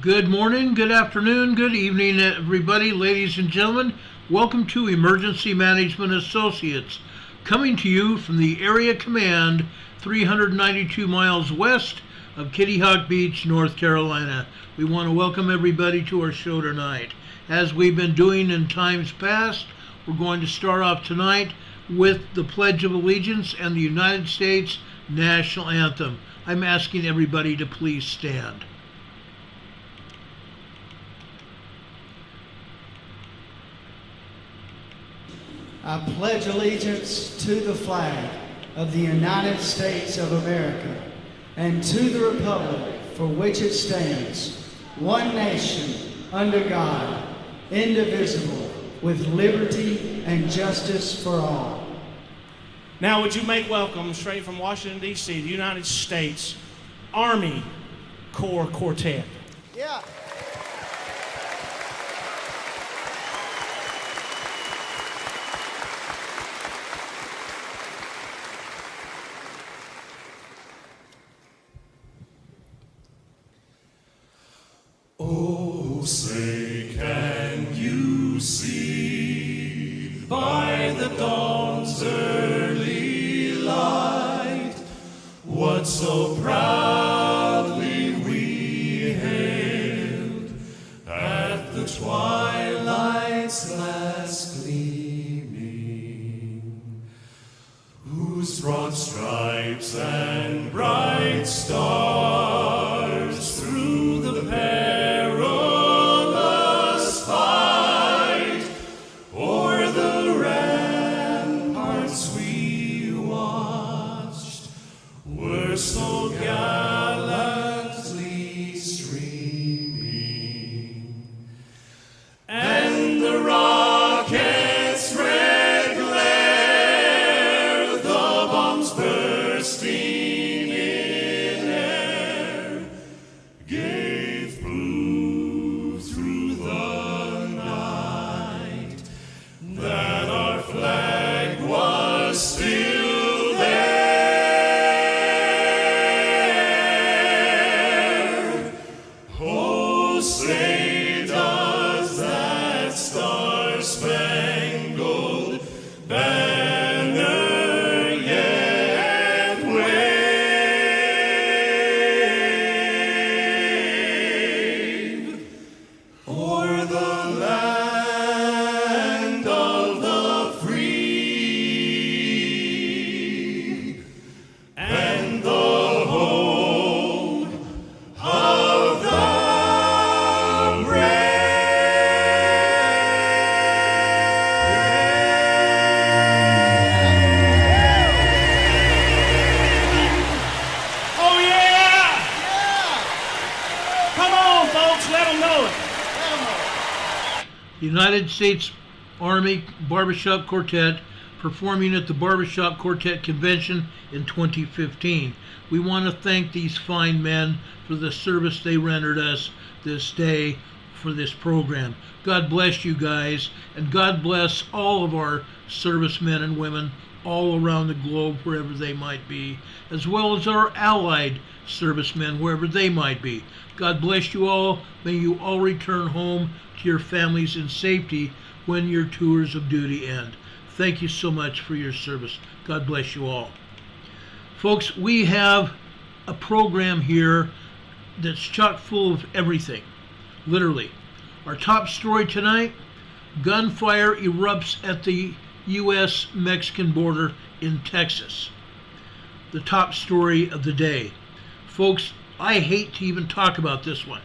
Good morning, good afternoon, good evening, everybody, ladies and gentlemen. Welcome to Emergency Management Associates, coming to you from the Area Command 392 miles west of Kitty Hawk Beach, North Carolina. We want to welcome everybody to our show tonight. As we've been doing in times past, we're going to start off tonight with the Pledge of Allegiance and the United States National Anthem. I'm asking everybody to please stand. I pledge allegiance to the flag of the United States of America and to the republic for which it stands, one nation, under God, indivisible, with liberty and justice for all. Now would you make welcome, straight from Washington, D.C., the United States Army Corps Quartet. Yeah. Oh, say, can you see by the dawn's early light what so proudly we hailed at the twilight's last gleaming, whose broad stripes and bright stars through the perilous fight o'er the ramparts we watched were so gallantly streaming, and the rocket's red glare, the bombs bursting in air, gave proof through the night that our flag was still there. Oh, say does that star-spangled banner yet wave o'er the land of the free and the home of the Oh yeah! Come on, folks, let them know it. United States Army Barbershop Quartet performing at the Barbershop Quartet Convention in 2015. We want to thank these fine men for the service they rendered us this day for this program. God bless you guys, and God bless all of our servicemen and women all around the globe, wherever they might be, as well as our allied servicemen, wherever they might be. God bless you all. May you all return home to your families in safety when your tours of duty end. Thank you so much for your service. God bless you all. Folks, we have a program here that's chock full of everything, literally. Our top story tonight, gunfire erupts at the U.S.-Mexican border in Texas. The top story of the day. Folks, I hate to even talk about this one.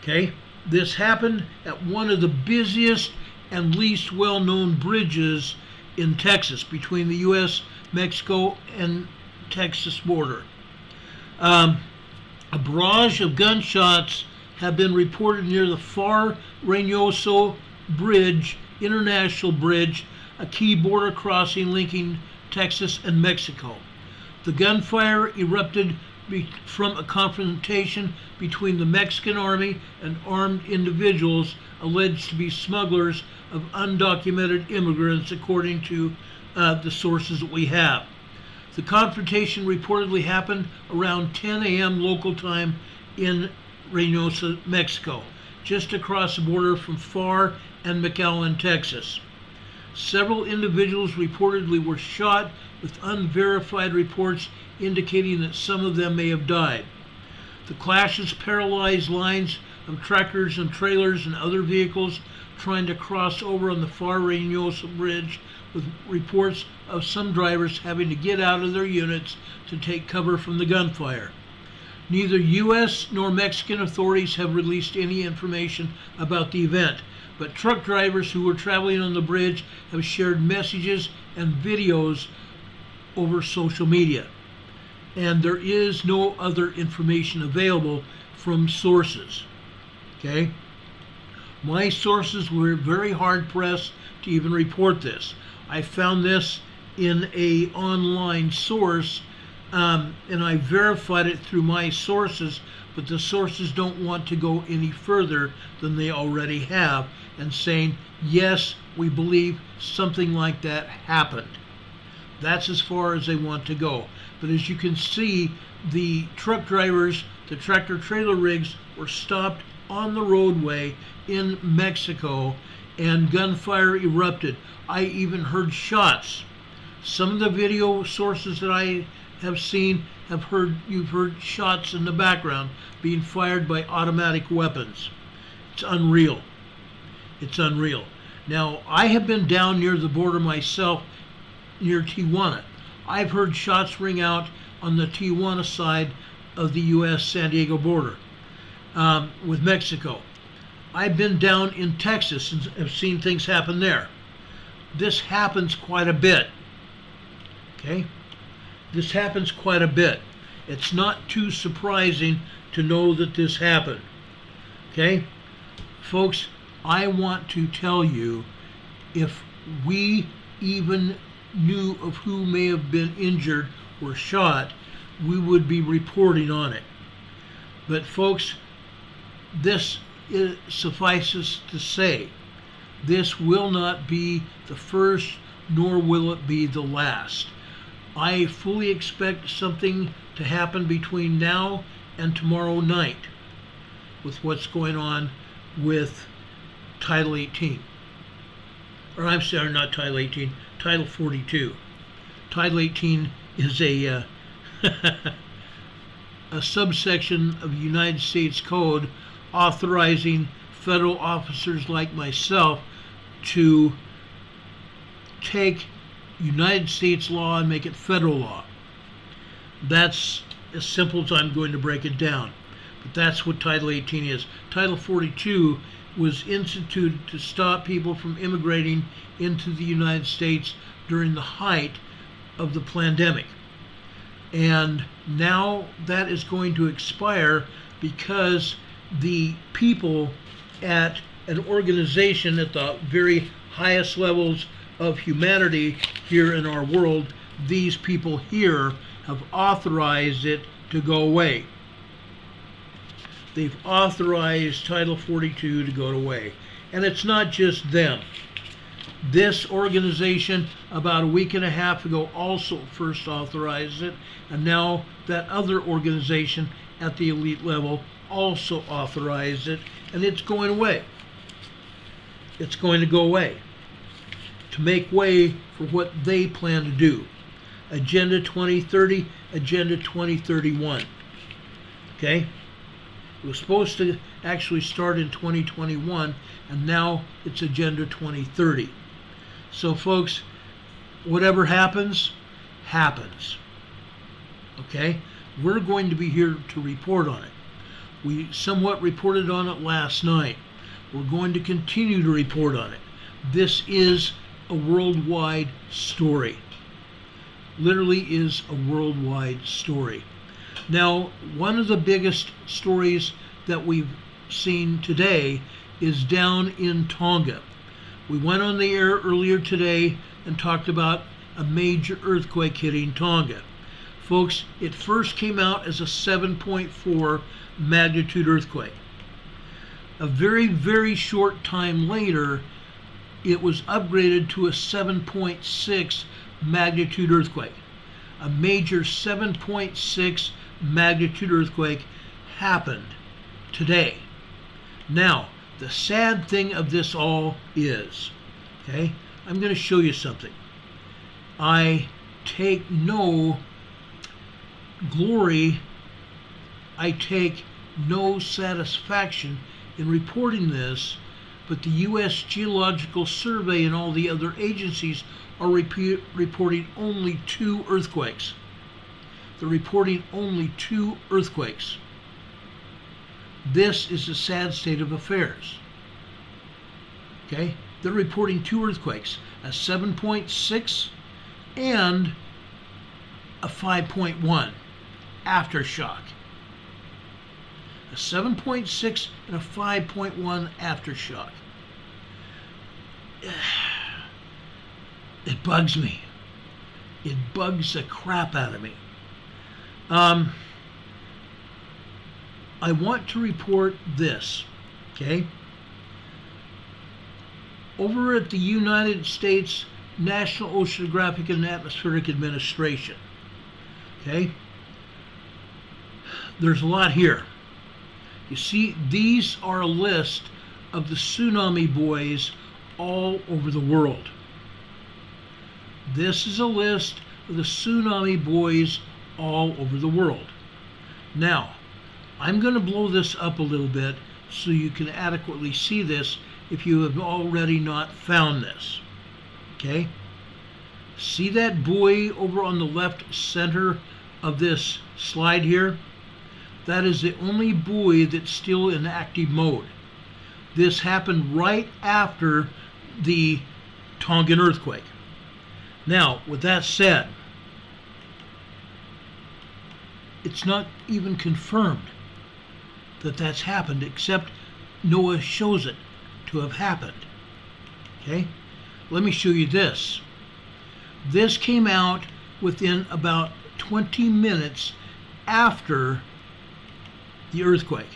Okay? This happened at one of the busiest and least well-known bridges in Texas between the U.S., Mexico, and Texas border. A barrage of gunshots have been reported near the Far Reynoso Bridge, International Bridge, a key border crossing linking Texas and Mexico. The gunfire erupted from a confrontation between the Mexican army and armed individuals alleged to be smugglers of undocumented immigrants, according to the sources that we have. The confrontation reportedly happened around 10 a.m. local time in Reynosa, Mexico, just across the border from Pharr and McAllen, Texas. Several individuals reportedly were shot, with unverified reports indicating that some of them may have died. The clashes paralyzed lines of tractors and trailers and other vehicles trying to cross over on the Pharr Reynosa Bridge, with reports of some drivers having to get out of their units to take cover from the gunfire. Neither U.S. nor Mexican authorities have released any information about the event, but truck drivers who were traveling on the bridge have shared messages and videos over social media. And there is no other information available from sources. Okay? My sources were very hard pressed to even report this. I found this in a online source, and I verified it through my sources, but the sources don't want to go any further than they already have, and saying, yes, we believe something like that happened. That's as far as they want to go. But as you can see, the truck drivers, the tractor trailer rigs were stopped on the roadway in Mexico, and gunfire erupted. I even heard shots. Some of the video sources that I have seen you've heard shots in the background being fired by automatic weapons. It's unreal. It's unreal. Now, I have been down near the border myself, near Tijuana. I've heard shots ring out on the Tijuana side of the U.S.-San Diego border with Mexico. I've been down in Texas and have seen things happen there. This happens quite a bit. Okay? This happens quite a bit. It's not too surprising to know that this happened. Okay? Folks, I want to tell you, if we even knew of who may have been injured or shot, we would be reporting on it. But folks, this suffices to say, this will not be the first, nor will it be the last. I fully expect something to happen between now and tomorrow night with what's going on with Title 18. Or I'm sorry, not Title 18, Title 42. Title 18 is a subsection of the United States Code authorizing federal officers like myself to take United States law and make it federal law. That's as simple as I'm going to break it down. But that's what Title 18 is. Title 42 was instituted to stop people from immigrating into the United States during the height of the pandemic. And now that is going to expire because the people at an organization at the very highest levels of humanity here in our world, these people here have authorized it to go away. They've authorized Title 42 to go away. And it's not just them. This organization, about a week and a half ago, also first authorized it, and now that other organization at the elite level also authorized it, and it's going away. It's going to go away to make way for what they plan to do. Agenda 2030, Agenda 2031. Okay? It was supposed to actually start in 2021, and now it's Agenda 2030. So folks, whatever happens, happens. Okay? We're going to be here to report on it. We somewhat reported on it last night. We're going to continue to report on it. This is a worldwide story. Literally is a worldwide story. Now, one of the biggest stories that we've seen today is down in Tonga. We went on the air earlier today and talked about a major earthquake hitting Tonga. Folks, it first came out as a 7.4 magnitude earthquake. A very, very short time later, it was upgraded to a 7.6 magnitude earthquake. A major 7.6 magnitude earthquake happened today. Now, the sad thing of this all is, okay, I'm going to show you something. I take no glory, I take no satisfaction in reporting this, but the U.S. Geological Survey and all the other agencies are reporting only 2 earthquakes. They're reporting only 2 earthquakes. This is a sad state of affairs. Okay? They're reporting 2 earthquakes, a 7.6 and a 5.1 aftershock. A 7.6 and a 5.1 aftershock. It bugs me. It bugs the crap out of me. I want to report this, okay? Over at the United States National Oceanographic and Atmospheric Administration, okay? There's a lot here. You see, these are a list of the tsunami buoys all over the world. This is a list of the tsunami buoys all over the world. Now, I'm going to blow this up a little bit so you can adequately see this if you have already not found this. Okay? See that buoy over on the left center of this slide here? That is the only buoy that's still in active mode. This happened right after the Tongan earthquake. Now, with that said, it's not even confirmed that that's happened, except NOAA shows it to have happened. Okay? Let me show you this. This came out within about 20 minutes after the earthquake.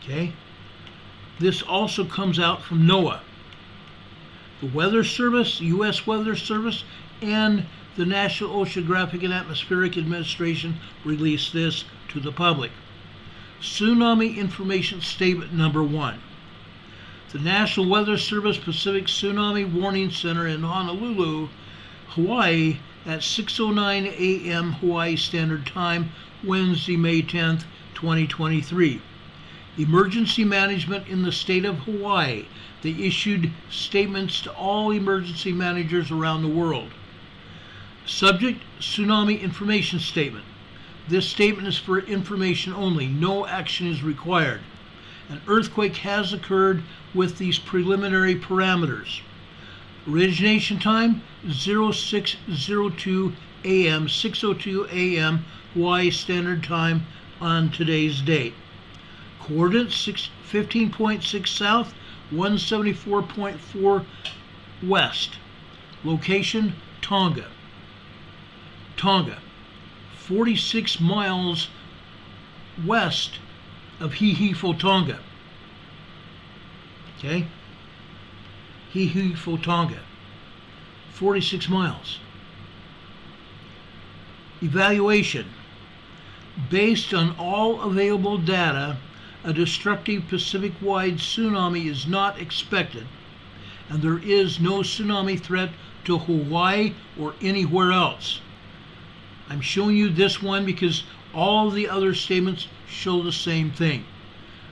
Okay? This also comes out from NOAA. The Weather Service, the U.S. Weather Service, and the National Oceanographic and Atmospheric Administration released this to the public. Tsunami Information Statement Number 1. The National Weather Service Pacific Tsunami Warning Center in Honolulu, Hawaii, at 6:09 a.m. Hawaii Standard Time, Wednesday, May 10th, 2023. Emergency management in the state of Hawaii. They issued statements to all emergency managers around the world. Subject: Tsunami Information Statement. This statement is for information only. No action is required. An earthquake has occurred with these preliminary parameters. Origination time: 06:02 a.m., 6:02 a.m. Hawaii Standard Time on today's date. Coordinates: 15.6 south, 174.4 west. Location: Tonga. Tonga, 46 miles west of Hihifo, Tonga. Okay? Hihifo, Tonga. 46 miles. Evaluation. Based on all available data, a destructive Pacific-wide tsunami is not expected, and there is no tsunami threat to Hawaii or anywhere else. I'm showing you this one because all the other statements show the same thing.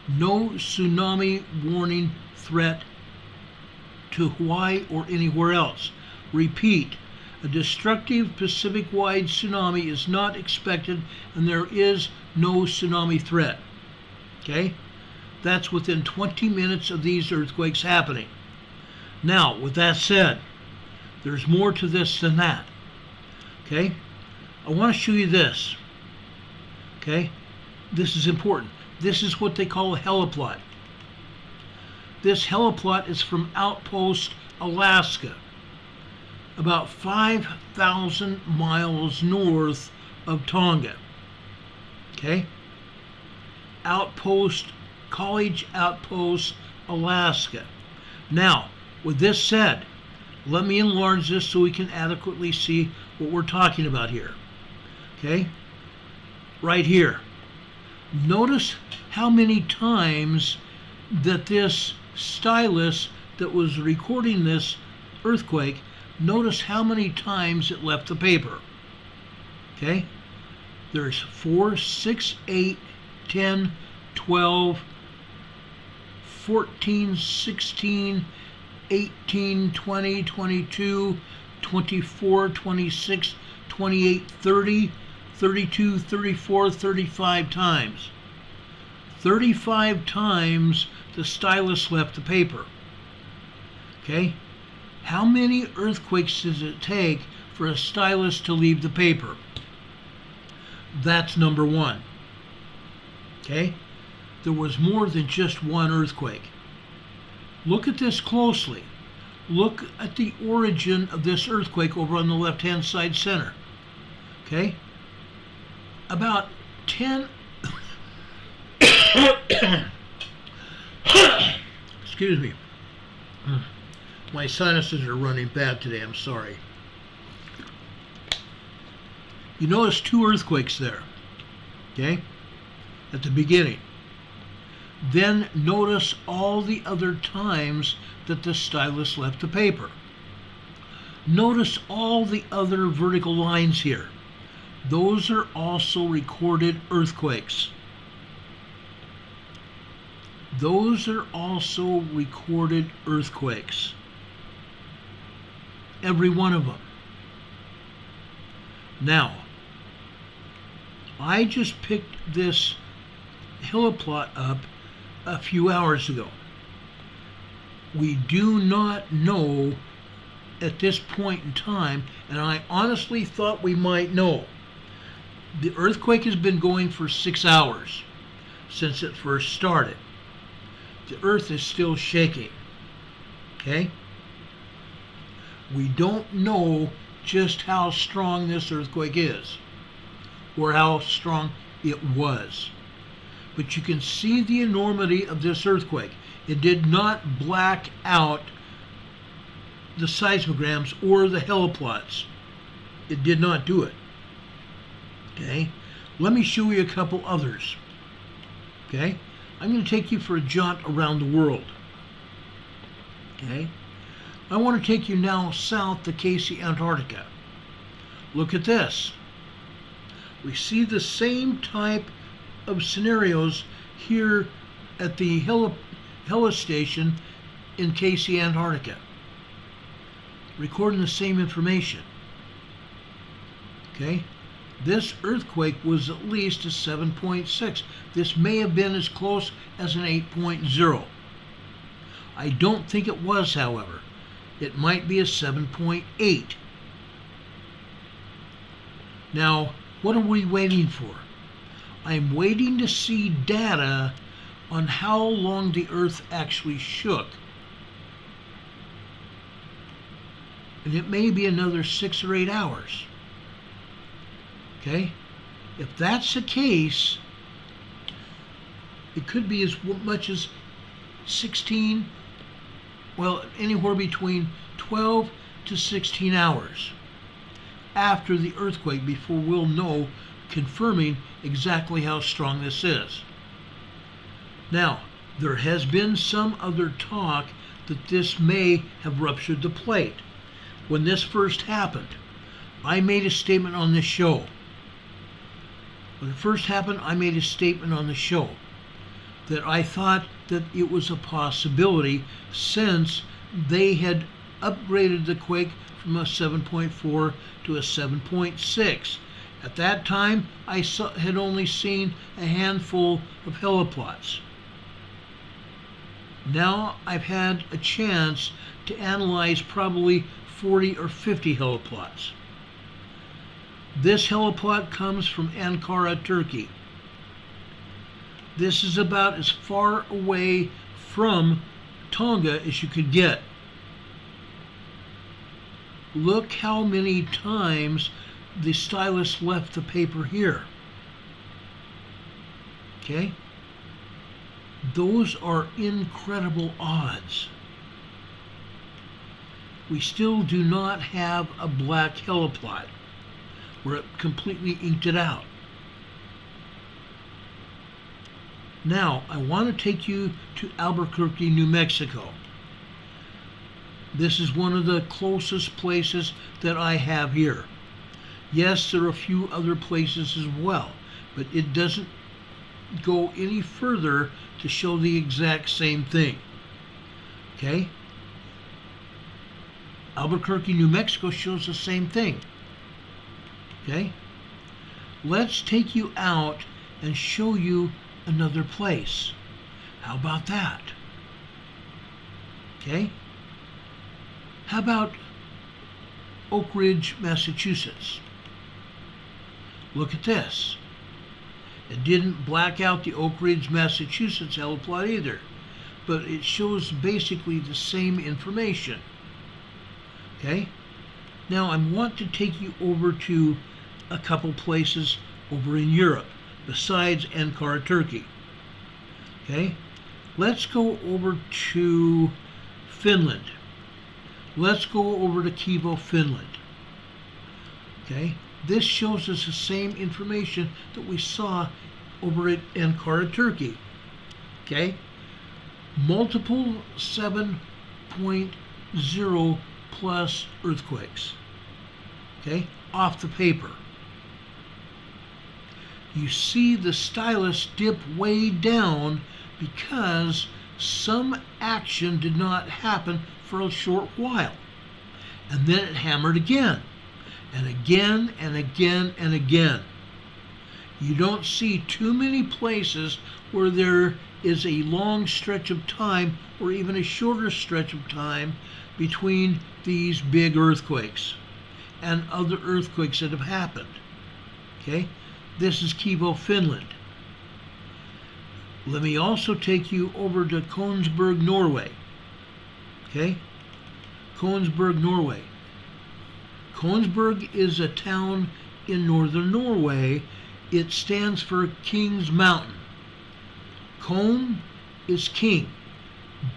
No tsunami warning threat to Hawaii or anywhere else. Repeat, a destructive Pacific-wide tsunami is not expected and there is no tsunami threat. Okay? That's within 20 minutes of these earthquakes happening. Now, with that said, there's more to this than that. Okay? I want to show you this. Okay? This is important. This is what they call a heliplot. This heliplot is from Outpost, Alaska, about 5,000 miles north of Tonga. Okay? Outpost, College Outpost, Alaska. Now, with this said, let me enlarge this so we can adequately see what we're talking about here. Okay? Right here. Notice how many times that this stylus that was recording this earthquake, notice how many times it left the paper. Okay? There's 4, 6, 8, 10, 12, 14, 16, 18, 20, 22, 24, 26, 28, 30, 32, 34, 35 times. 35 times the stylus left the paper. Okay? How many earthquakes does it take for a stylus to leave the paper? That's number one. Okay? There was more than just one earthquake. Look at this closely. Look at the origin of this earthquake over on the left-hand side center. Okay? About 10... Excuse me. My sinuses are running bad today, I'm sorry. You notice 2 earthquakes there, okay, at the beginning. Then notice all the other times that the stylus left the paper. Notice all the other vertical lines here. Those are also recorded earthquakes. Those are also recorded earthquakes. Every one of them. Now, I just picked this heliplot up a few hours ago. We do not know at this point in time, and I honestly thought we might know. The earthquake has been going for 6 hours since it first started. The earth is still shaking. Okay? We don't know just how strong this earthquake is, or how strong it was. But you can see the enormity of this earthquake. It did not black out the seismograms or the heliplots. It did not do it. Okay? Let me show you a couple others. Okay? I'm going to take you for a jaunt around the world. Okay? I want to take you now south to Casey, Antarctica. Look at this. We see the same type of scenarios here at the heli station in Casey, Antarctica. Recording the same information. Okay? This earthquake was at least a 7.6. This may have been as close as an 8.0. I don't think it was, however. It might be a 7.8. Now, what are we waiting for? I'm waiting to see data on how long the earth actually shook. And it may be another 6 or 8 hours. Okay? If that's the case, it could be as much as 16, well, anywhere between 12 to 16 hours after the earthquake before we'll know, confirming exactly how strong this is. Now, there has been some other talk that this may have ruptured the plate. When this first happened, I made a statement on this show. When it first happened, I made a statement on the show that I thought that it was a possibility since they had upgraded the quake from a 7.4 to a 7.6. At that time, I had only seen a handful of heliplots. Now I've had a chance to analyze probably 40 or 50 heliplots. This heliplot comes from Ankara, Turkey. This is about as far away from Tonga as you could get. Look how many times the stylus left the paper here. Okay? Those are incredible odds. We still do not have a black heliplot where it completely inked it out. Now, I want to take you to Albuquerque, New Mexico. This is one of the closest places that I have here. Yes, there are a few other places as well, but it doesn't go any further to show the exact same thing. Okay? Albuquerque, New Mexico shows the same thing. Okay? Let's take you out and show you another place. How about that? Okay? How about Oak Ridge, Massachusetts? Look at this. It didn't black out the Oak Ridge, Massachusetts heliplot either, but it shows basically the same information. Okay? Now I want to take you over to a couple places over in Europe besides Ankara, Turkey. Okay? Let's go over to Finland. Let's go over to Kivo, Finland. Okay? This shows us the same information that we saw over at Ankara, Turkey. Okay? Multiple 7.0 plus earthquakes. Okay? Off the paper. You see the stylus dip way down because some action did not happen for a short while. And then it hammered again. And again and again and again. You don't see too many places where there is a long stretch of time or even a shorter stretch of time between these big earthquakes and other earthquakes that have happened. Okay? This is Kivo, Finland. Let me also take you over to Kongsberg, Norway. Okay? Kongsberg, Norway. Kongsberg is a town in northern Norway. It stands for King's Mountain. Kon is king.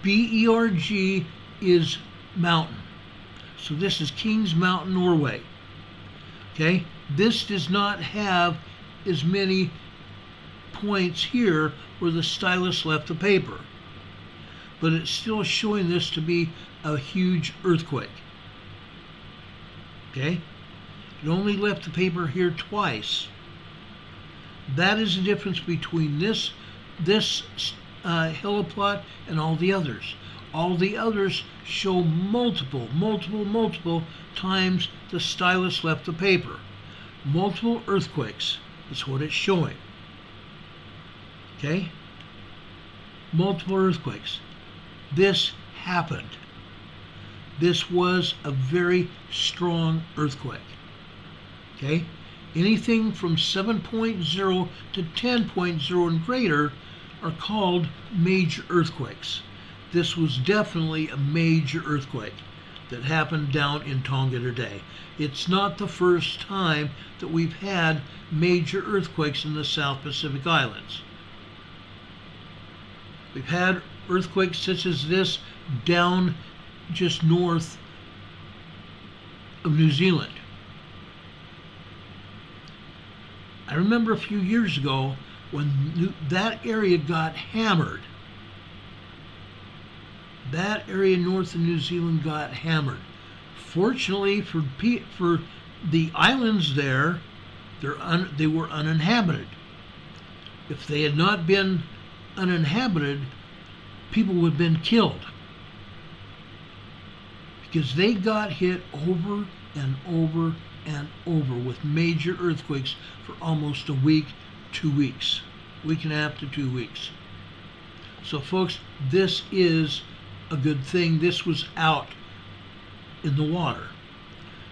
B-E-R-G is mountain. So this is King's Mountain, Norway. Okay? This does not have as many points here where the stylus left the paper. But it's still showing this to be a huge earthquake. Okay? It only left the paper here twice. That is the difference between this heliplot and all the others. All the others show multiple times the stylus left the paper. Multiple earthquakes is what it's showing. Okay? Multiple earthquakes. This happened. This was a very strong earthquake. Okay? Anything from 7.0 to 10.0 and greater are called major earthquakes. This was definitely a major earthquake that happened down in Tonga today. It's not the first time that we've had major earthquakes in the South Pacific Islands. We've had earthquakes such as this down just north of New Zealand. I remember a few years ago when that area got hammered. That area north of New Zealand got hammered. Fortunately for the islands there, they were uninhabited. If they had not been uninhabited, people would have been killed. Because they got hit over and over and over with major earthquakes for almost a week, 2 weeks. Week and a half to 2 weeks. So folks, this is a good thing. This was out in the water.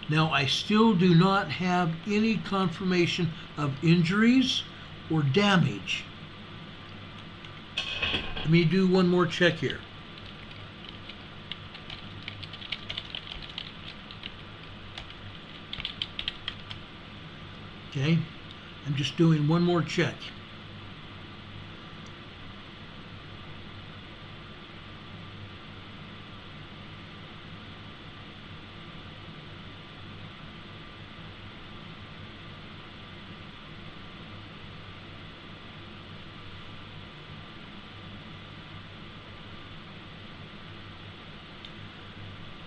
Now, I still do not have any confirmation of injuries or damage. Let me do one more check here. Okay, I'm just doing one more check.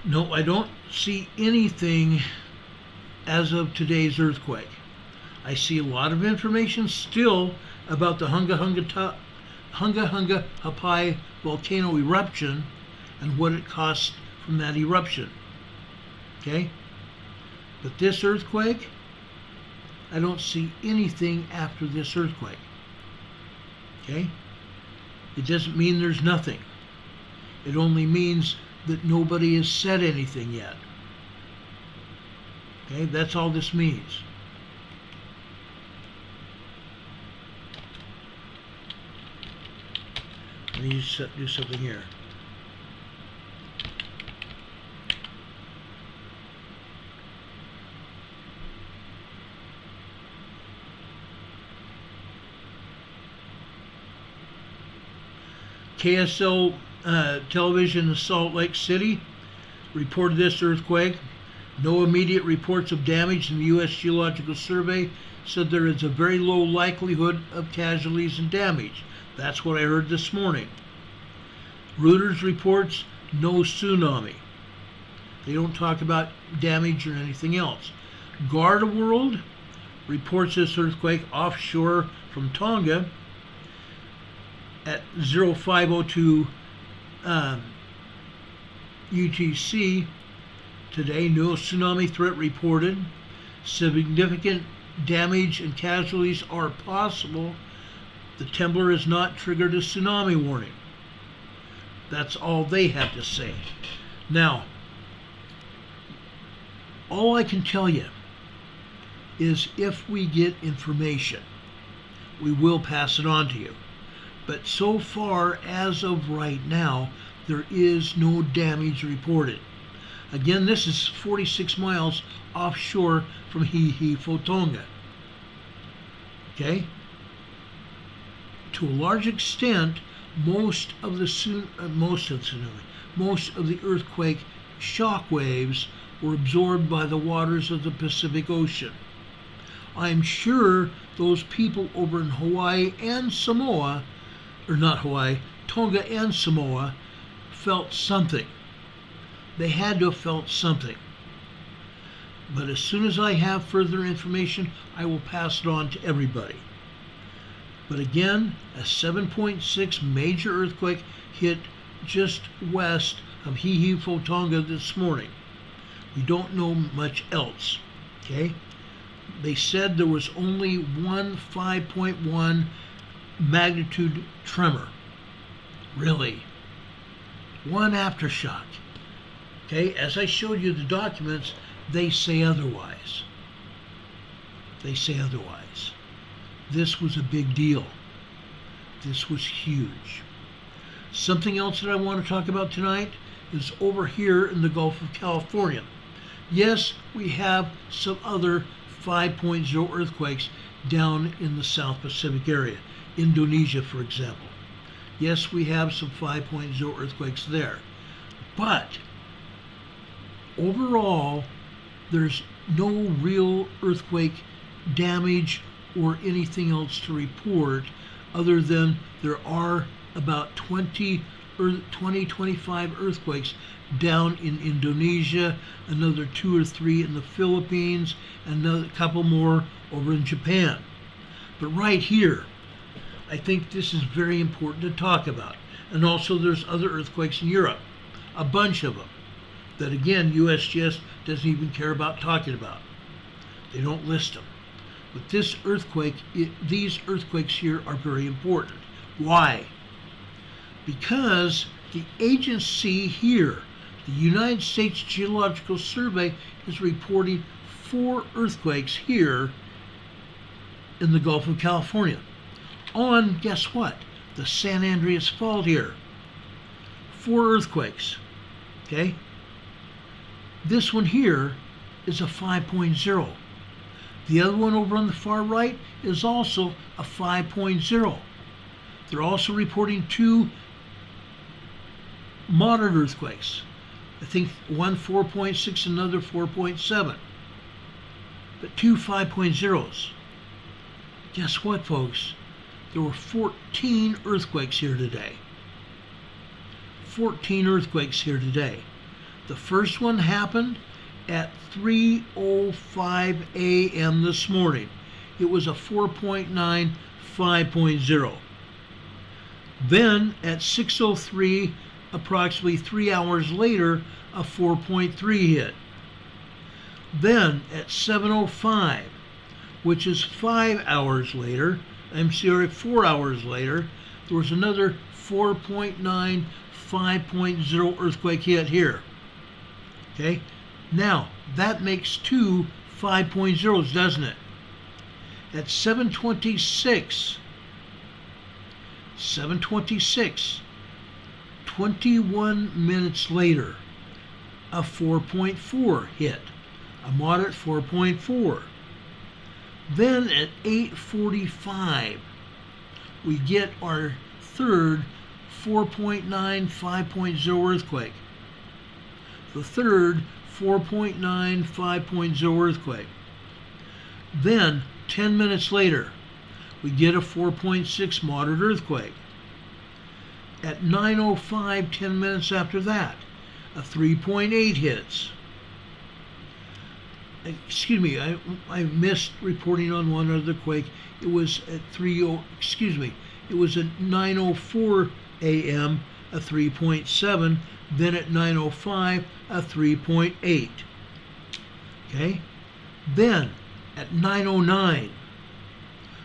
No, I don't see anything as of today's earthquake. I see a lot of information still about the Hunga Hunga Hapai volcano eruption and what it cost from that eruption. Okay? But this earthquake, I don't see anything after this earthquake. Okay? It doesn't mean there's nothing. It only means that nobody has said anything yet. Okay? That's all this means. Let me just do something here. KSL television in Salt Lake City reported this earthquake. No immediate reports of damage, and the U.S. Geological Survey said there is a very low likelihood of casualties and damage. That's what I heard this morning. Reuters reports no tsunami. They don't talk about damage or anything else. Garda World reports this earthquake offshore from Tonga at 0502 UTC today. No tsunami threat reported. Significant damage and casualties are possible. The temblor has not triggered a tsunami warning. That's all they have to say. Now, all I can tell you is if we get information, we will pass it on to you. But so far, as of right now, there is no damage reported. Again, this is 46 miles offshore from Tonga. Okay? To a large extent, most of the earthquake shock waves were absorbed by the waters of the Pacific Ocean. I'm sure those people over in Hawaii and Samoa, or not Hawaii, Tonga and Samoa, felt something. They had to have felt something. But as soon as I have further information, I will pass it on to everybody. But again, a 7.6 major earthquake hit just west of Tonga this morning. We don't know much else. Okay? They said there was only one 5.1 magnitude tremor. Really? One aftershock. Okay? As I showed you the documents, they say otherwise. They say otherwise. This was a big deal. This was huge. Something else that I want to talk about tonight is over here in the Gulf of California. Yes, we have some other 5.0 earthquakes down in the South Pacific area. Indonesia, for example. Yes, we have some 5.0 earthquakes there. But overall, there's no real earthquake damage or anything else to report other than there are about 25 earthquakes down in Indonesia, another 2 or 3 in the Philippines, and another couple more over in Japan. But right here, I think this is very important to talk about. And also there's other earthquakes in Europe, a bunch of them, that again, USGS doesn't even care about talking about. They don't list them. But this earthquake, these earthquakes here are very important. Why? Because the agency here, the United States Geological Survey, is reporting 4 earthquakes here in the Gulf of California. On, guess what? The San Andreas Fault here. 4 earthquakes. Okay? This one here is a 5.0. The other one over on the far right is also a 5.0. They're also reporting 2 moderate earthquakes. I think one 4.6, another 4.7. But 2 5.0s. Guess what, folks? There were 14 earthquakes here today. 14 earthquakes here today. The first one happened at 3:05 a.m. this morning. It was a 4.9, 5.0. Then at 6:03, approximately 3 hours later, a 4.3 hit. Then at 7:05, which is 5 hours later, 4 hours later, there was another 4.9, 5.0 earthquake hit here. Okay, now that makes two 5.0s, doesn't it? At 7:26, 21 minutes later, a 4.4 hit, a moderate 4.4. Then at 8:45, we get our third 4.9, 5.0 earthquake. The third 4.9, 5.0 earthquake. Then 10 minutes later, we get a 4.6 moderate earthquake. At 9:05, 10 minutes after that, a 3.8 hits. Excuse me, I missed reporting on one other quake. It was at it was at 9:04 a.m., a 3.7, then at 9:05, a 3.8. Okay? Then at 9:09,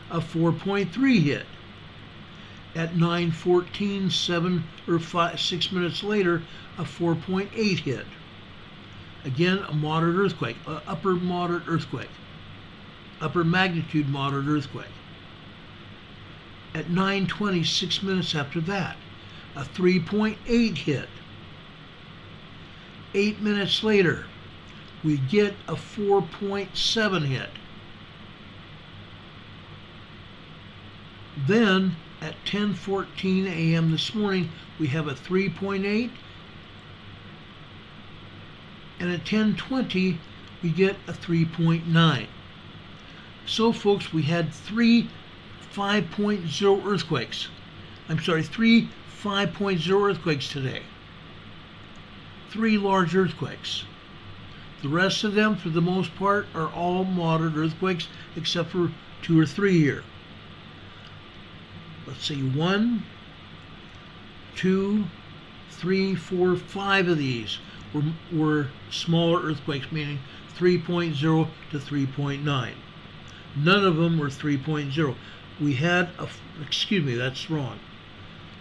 a 4.3 hit. At 9:14, 6 minutes later, a 4.8 hit. Again, a moderate earthquake, upper moderate earthquake, upper magnitude moderate earthquake. At 9:20, 6 minutes after that, a 3.8 hit. 8 minutes later, we get a 4.7 hit. Then at 10:14 a.m. this morning, we have a 3.8. And at 10:20, we get a 3.9. So, folks, we had three 5.0 earthquakes. Three 5.0 earthquakes today. 3 large earthquakes. The rest of them, for the most part, are all moderate earthquakes, except for 2 or 3 here. Let's see, 1, 2, 3, 4, 5 of these were smaller earthquakes, meaning 3.0 to 3.9. None of them were 3.0. We had that's wrong.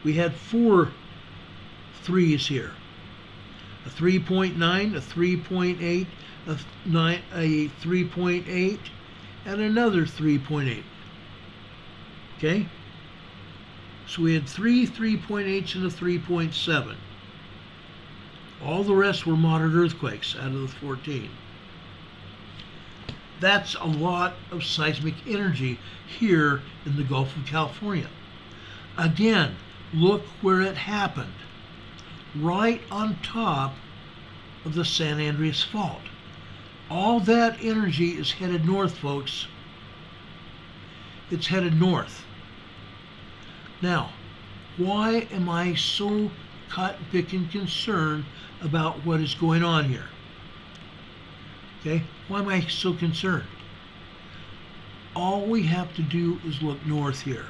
We had 4 3s here. A 3.9, a 3.8, a 3.8, and another 3.8. Okay? So we had 3 3.8s and a 3.7. All the rest were moderate earthquakes out of the 14. That's a lot of seismic energy here in the Gulf of California. Again, look where it happened. Right on top of the San Andreas Fault. All that energy is headed north, folks. It's headed north. Now, why am I so cotton-picking concerned about what is going on here? Okay, why am I so concerned? All we have to do is look north here.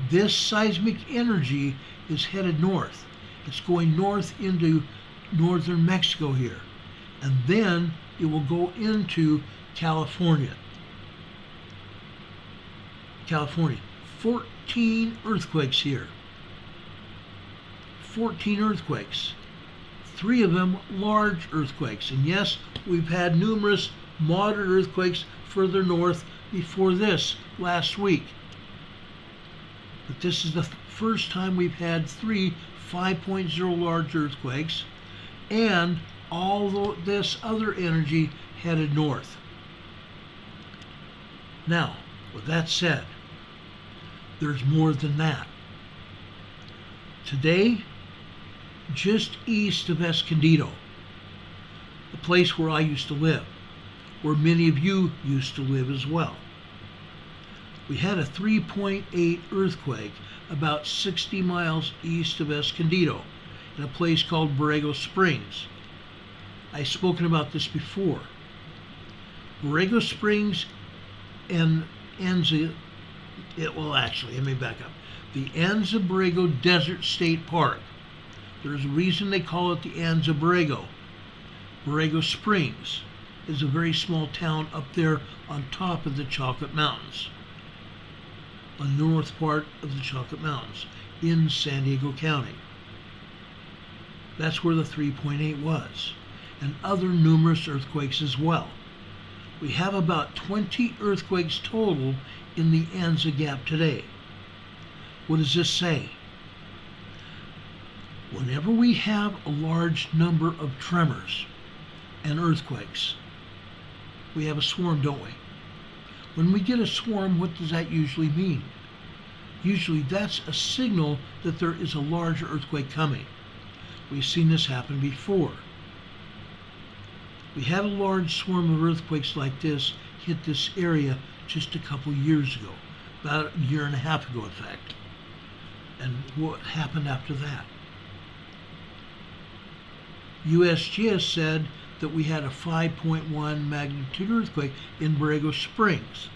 This seismic energy is headed north. It's going north into northern Mexico here, and then it will go into California. 14 earthquakes here. 14 earthquakes. 3 of them large earthquakes. And yes, we've had numerous moderate earthquakes further north before this last week. But this is the first time we've had 3 5.0 large earthquakes, and all this other energy headed north. Now, with that said, there's more than that. Today, just east of Escondido, the place where I used to live, where many of you used to live as well, we had a 3.8 earthquake about 60 miles east of Escondido in a place called Borrego Springs. I've spoken about this before. Borrego Springs and Anza, let me back up. The Anza Borrego Desert State Park. There's a reason they call it the Anza Borrego. Borrego Springs is a very small town up there on top of the Chocolate Mountains, on the north part of the Chocolate Mountains in San Diego County. That's where the 3.8 was, and other numerous earthquakes as well. We have about 20 earthquakes total in the Anza Gap today. What does this say? Whenever we have a large number of tremors and earthquakes, we have a swarm, don't we? When we get a swarm, what does that usually mean? Usually that's a signal that there is a large earthquake coming. We've seen this happen before. We had a large swarm of earthquakes like this hit this area just a couple years ago, about a year and a half ago in fact. And what happened after that? USGS said that we had a 5.1 magnitude earthquake in Borrego Springs.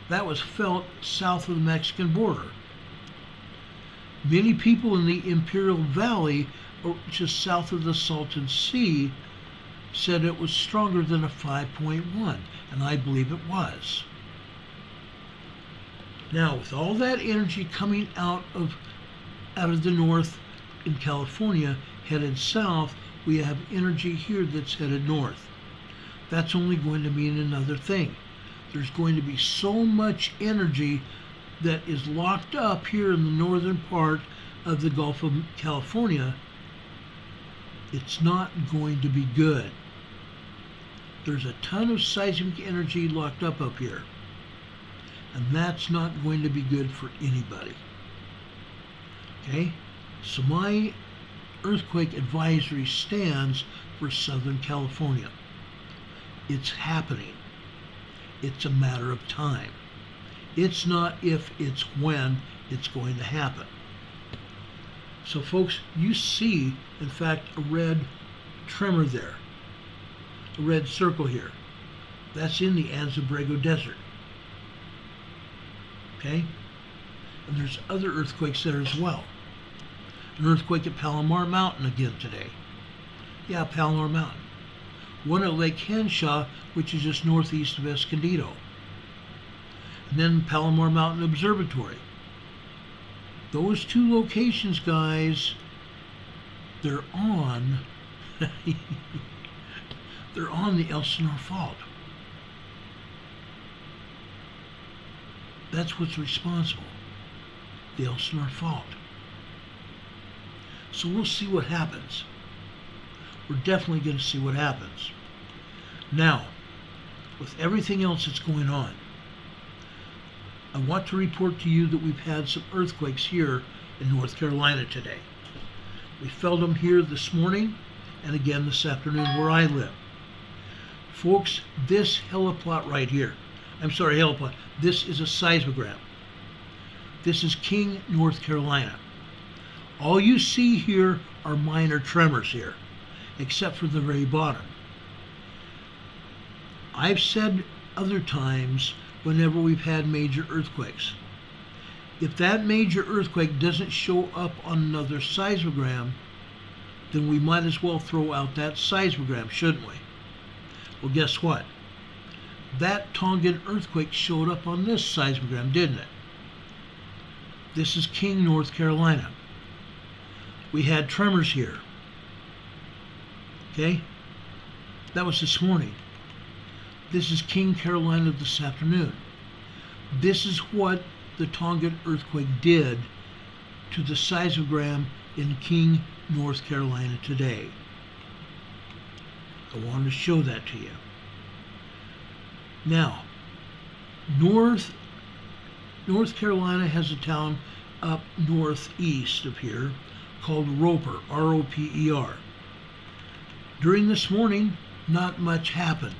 That was felt south of the Mexican border. Many people in the Imperial Valley, or just south of the Salton Sea, said it was stronger than a 5.1, and I believe it was. Now, with all that energy coming out of the north in California, headed south, we have energy here that's headed north. That's only going to mean another thing. There's going to be so much energy that is locked up here in the northern part of the Gulf of California. It's not going to be good. There's a ton of seismic energy locked up here, and that's not going to be good for anybody. Okay? So my earthquake advisory stands for Southern California. It's happening. It's a matter of time. It's not if, it's when it's going to happen. So folks, you see, in fact, a red tremor there, a red circle here. That's in the Anza Borrego Desert. Okay? And there's other earthquakes there as well. An earthquake at Palomar Mountain again today. Yeah, Palomar Mountain. One at Lake Henshaw, which is just northeast of Escondido. And then Palomar Mountain Observatory. Those two locations, guys, they're on they're on the Elsinore Fault. That's what's responsible. The Elsinore Fault. So we'll see what happens. We're definitely going to see what happens. Now, with everything else that's going on, I want to report to you that we've had some earthquakes here in North Carolina today. We felt them here this morning and again this afternoon where I live. Folks, this heliplot right here, this is a seismogram. This is King, North Carolina. All you see here are minor tremors here, except for the very bottom. I've said other times whenever we've had major earthquakes, if that major earthquake doesn't show up on another seismogram, then we might as well throw out that seismogram, shouldn't we? Well, guess what? That Tongan earthquake showed up on this seismogram, didn't it? This is King, North Carolina. We had tremors here. Okay? That was this morning. This is King, Carolina this afternoon. This is what the Tongan earthquake did to the seismogram in King, North Carolina today. I wanted to show that to you. Now, North Carolina has a town up northeast of here called Roper, R-O-P-E-R. During this morning, not much happened.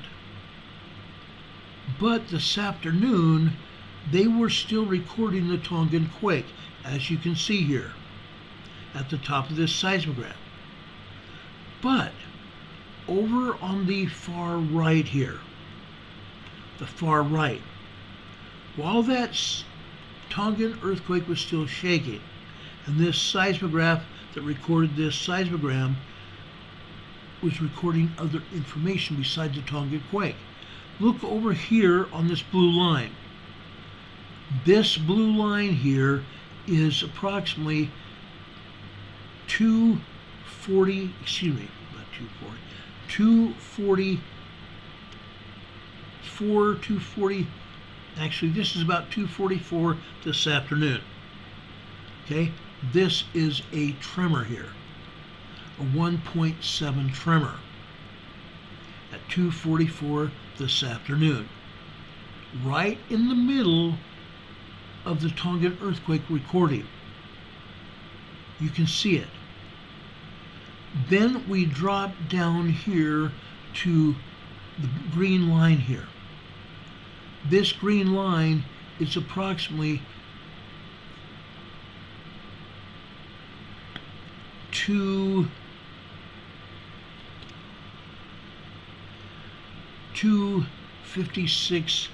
But this afternoon, they were still recording the Tongan quake, as you can see here, at the top of this seismogram. But over on the far right here, the far right, while that Tongan earthquake was still shaking, and this seismograph that recorded this seismogram was recording other information besides the Tongan quake. Look over here on this blue line. This blue line here is approximately 240, excuse me, not 240, 240, actually this is about 2:44 this afternoon. Okay, this is a tremor here, a 1.7 tremor at 2:44 this afternoon, right in the middle of the Tongan earthquake recording. You can see it. Then we drop down here to the green line here. This green line is approximately 2:56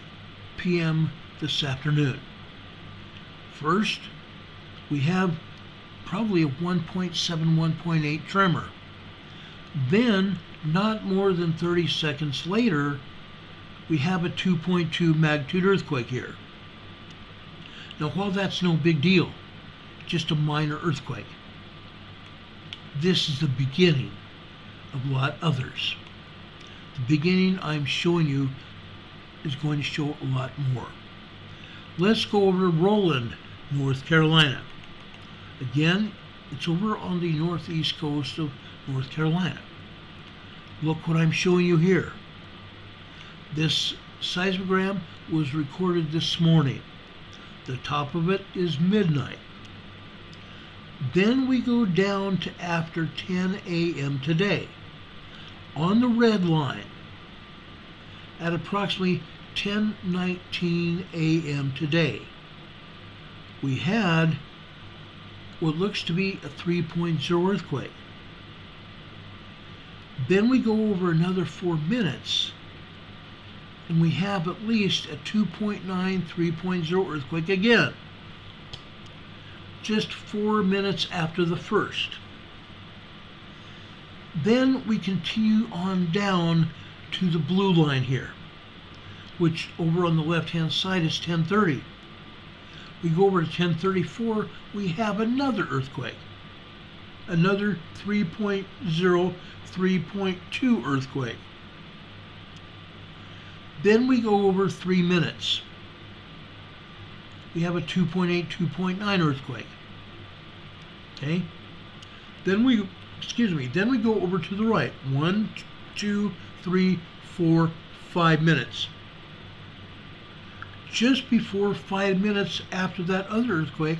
p.m. this afternoon. First, we have probably a 1.7, 1.8 tremor. Then, not more than 30 seconds later, we have a 2.2 magnitude earthquake here. Now, while that's no big deal, just a minor earthquake, this is the beginning of a lot others. The beginning I'm showing you is going to show a lot more. Let's go over to Roland, North Carolina. Again, it's over on the northeast coast of North Carolina. Look what I'm showing you here. This seismogram was recorded this morning. The top of it is midnight. Then we go down to after 10 a.m. today. On the red line, at approximately 10:19 a.m. today, we had what looks to be a 3.0 earthquake. Then we go over another 4 minutes, and we have at least a 2.9, 3.0 earthquake again, just 4 minutes after the first. Then we continue on down to the blue line here, which over on the left-hand side is 10:30. We go over to 10:34, we have another earthquake, another 3.0, 3.2 earthquake. Then we go over 3 minutes. We have a 2.8, 2.9 earthquake. Okay? Then we go over to the right. 1, 2, 3, 4, 5 minutes. Just before 5 minutes after that other earthquake,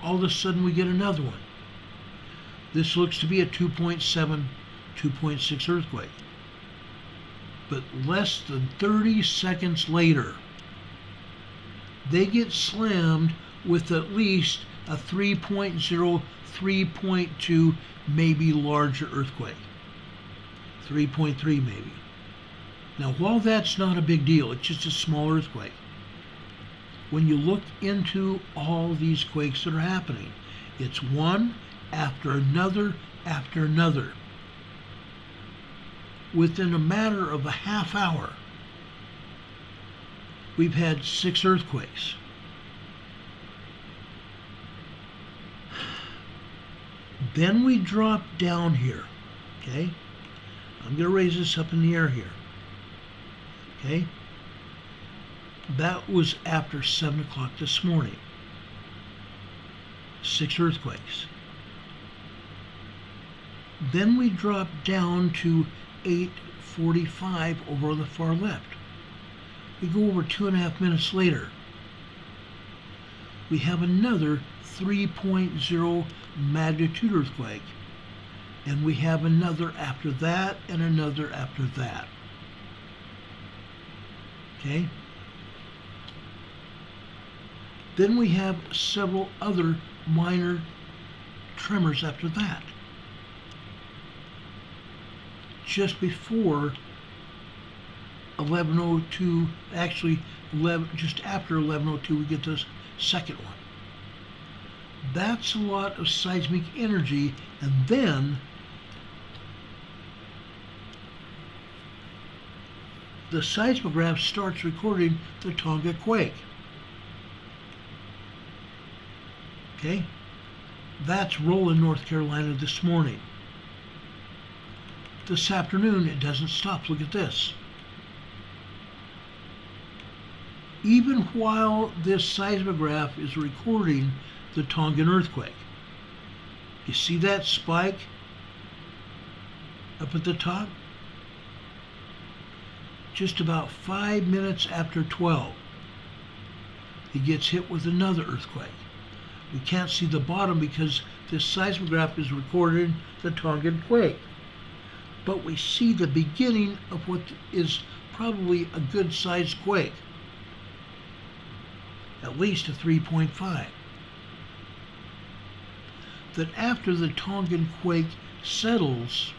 all of a sudden we get another one. This looks to be a 2.7, 2.6 earthquake. But less than 30 seconds later, they get slammed with at least a 3.0, 3.2, maybe larger earthquake. 3.3 maybe. Now, while that's not a big deal, it's just a small earthquake. When you look into all these quakes that are happening, it's one after another after another. Within a matter of a half hour, we've had 6 earthquakes. Then we drop down here, okay? I'm going to raise this up in the air here, okay? That was after 7 o'clock this morning. 6 earthquakes. Then we drop down to 8:45 over on the far left. We go over 2.5 minutes later. We have another 3.0 magnitude earthquake. And we have another after that and another after that. Okay? Then we have several other minor tremors after that. just before 11:02, actually 11, just after 11:02, we get this second one. That's a lot of seismic energy, and then the seismograph starts recording the Tonga quake. Okay? That's rolling North Carolina this morning. This afternoon, it doesn't stop. Look at this. Even while this seismograph is recording the Tongan earthquake, you see that spike up at the top? Just about 5 minutes after 12, he gets hit with another earthquake. We can't see the bottom because this seismograph is recording the Tongan quake. But we see the beginning of what is probably a good-sized quake, at least a 3.5. That after the Tongan quake settles,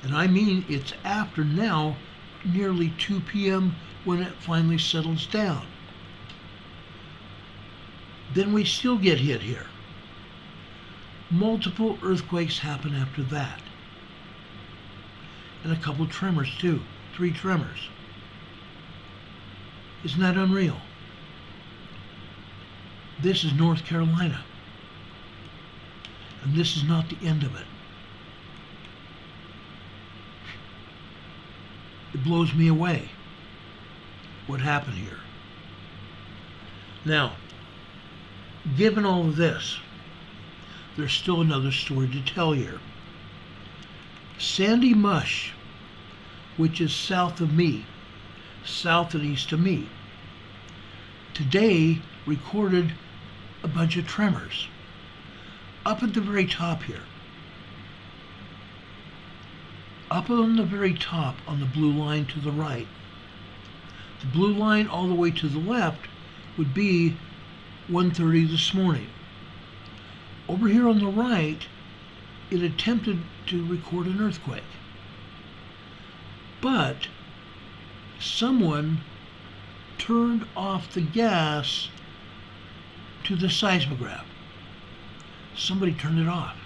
and I mean it's after now, nearly 2 p.m. when it finally settles down, then we still get hit here. Multiple earthquakes happen after that. And a couple tremors too, 3 tremors. Isn't that unreal? This is North Carolina. And this is not the end of it. It blows me away what happened here. Now, given all of this, there's still another story to tell here. Sandy Mush, which is south of me, south and east of me, today recorded a bunch of tremors up at the very top here. Up on the very top on the blue line to the right. The blue line all the way to the left would be 1:30 this morning. Over here on the right, it attempted to record an earthquake. But someone turned off the gas to the seismograph. Somebody turned it off.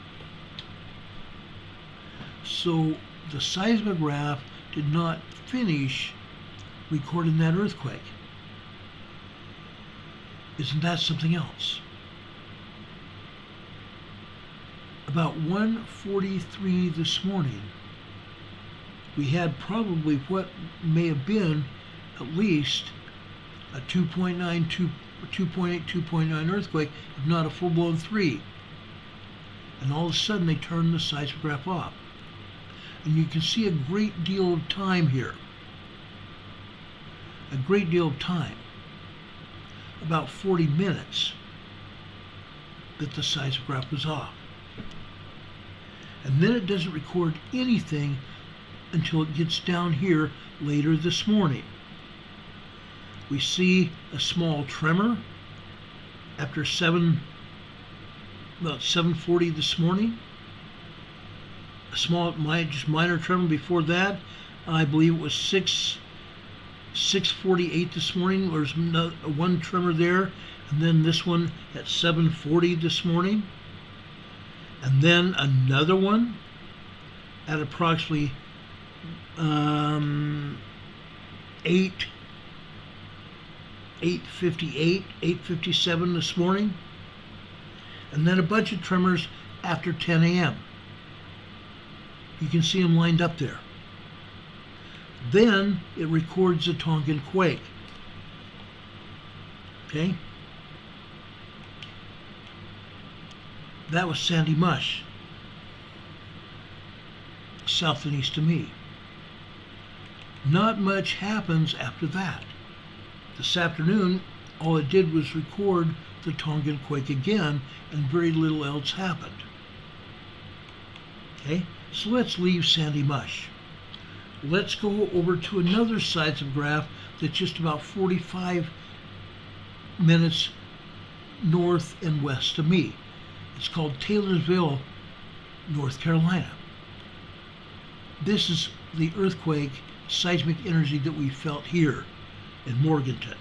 So the seismograph did not finish recording that earthquake. Isn't that something else? About 1:43 this morning, we had probably what may have been at least a 2.9, 2.8, 2.9 earthquake, if not a full-blown 3. And all of a sudden they turned the seismograph off. And you can see a great deal of time here. A great deal of time. About 40 minutes that the seismograph was off. And then it doesn't record anything until it gets down here later this morning. We see a small tremor after about 7:40 this morning. A small, just minor tremor before that. I believe it was 6:48 this morning. There's one tremor there, and then this one at 7:40 this morning. And then another one at approximately 8:58, 8:57 this morning. And then a bunch of tremors after 10 a.m. You can see them lined up there. Then it records the Tongan quake. Okay? That was Sandy Mush, south and east of me. Not much happens after that. This afternoon, all it did was record the Tongan quake again, and very little else happened. Okay, so let's leave Sandy Mush. Let's go over to another seismograph that's just about 45 minutes north and west of me. It's called Taylorsville, North Carolina. This is the earthquake seismic energy that we felt here in Morganton.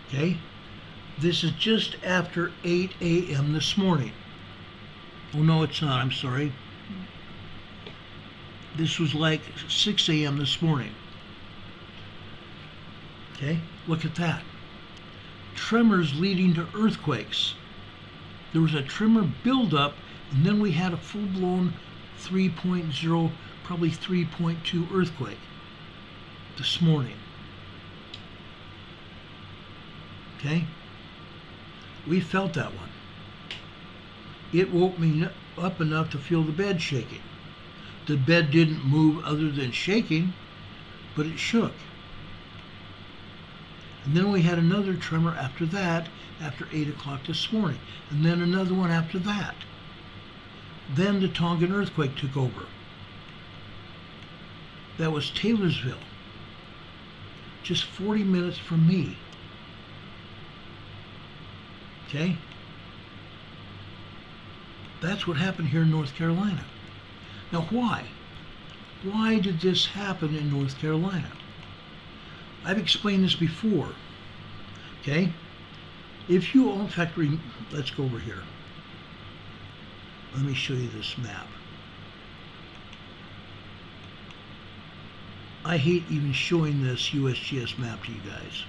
Okay? This is just after 8 a.m. this morning. Oh, no, it's not. I'm sorry. This was like 6 a.m. this morning. Okay? Look at that. Tremors leading to earthquakes. There was a tremor buildup, and then we had a full-blown 3.0, probably 3.2 earthquake this morning. Okay? We felt that one. It woke me up enough to feel the bed shaking. The bed didn't move other than shaking, but it shook. And then we had another tremor after that, after 8 o'clock this morning. And then another one after that. Then the Tongan earthquake took over. That was Taylorsville, just 40 minutes from me. Okay? That's what happened here in North Carolina. Now why? Why did this happen in North Carolina? I've explained this before. Okay? If you, in fact, let's go over here. Let me show you this map. I hate even showing this USGS map to you guys,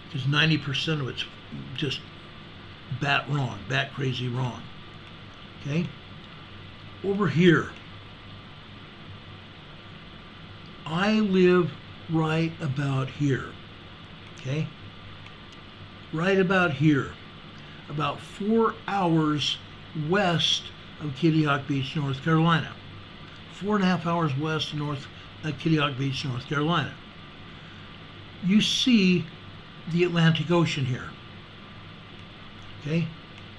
because 90% of it's just bat wrong, bat crazy wrong. Okay? Over here, I live right about here. Okay? Right about here. About 4 hours west of Kitty Hawk Beach, North Carolina. 4.5 hours west of Kitty Hawk Beach, North Carolina. You see the Atlantic Ocean here. Okay?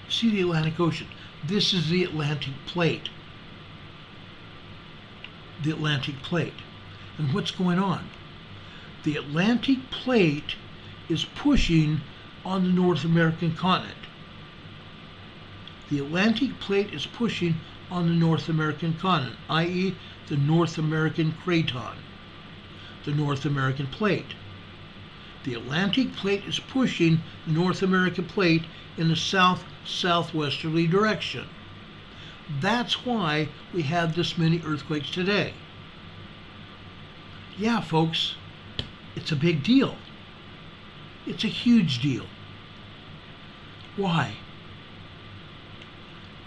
See the Atlantic Ocean. This is the Atlantic Plate. The Atlantic Plate. And what's going on? The Atlantic Plate is pushing on the North American continent. The Atlantic Plate is pushing on the North American continent, i.e. the North American craton, the North American Plate. The Atlantic Plate is pushing the North American Plate in a south-southwesterly direction. That's why we have this many earthquakes today. Yeah, folks, it's a big deal. It's a huge deal. Why?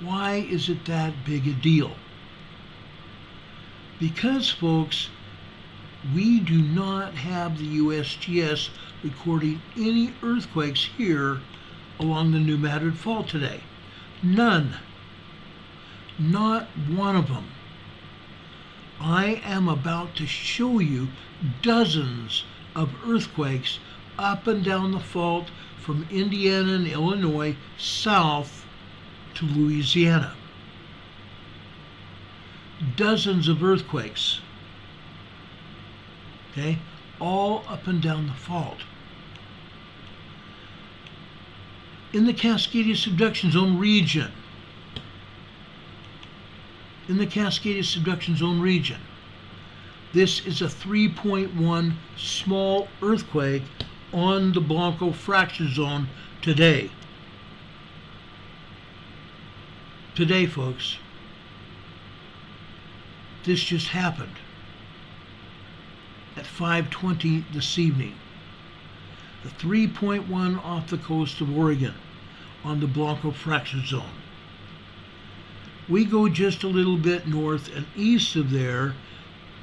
Why is it that big a deal? Because, folks, we do not have the USGS recording any earthquakes here along the New Madrid Fault today. None. Not one of them. I am about to show you dozens of earthquakes up and down the fault from Indiana and Illinois south to Louisiana. Dozens of earthquakes. Okay? All up and down the fault. In the Cascadia Subduction Zone region. This is a 3.1 small earthquake on the Blanco fracture zone today. Today, folks. This just happened at 5:20 this evening. The 3.1 off the coast of Oregon on the Blanco fracture zone. We go just a little bit north and east of there,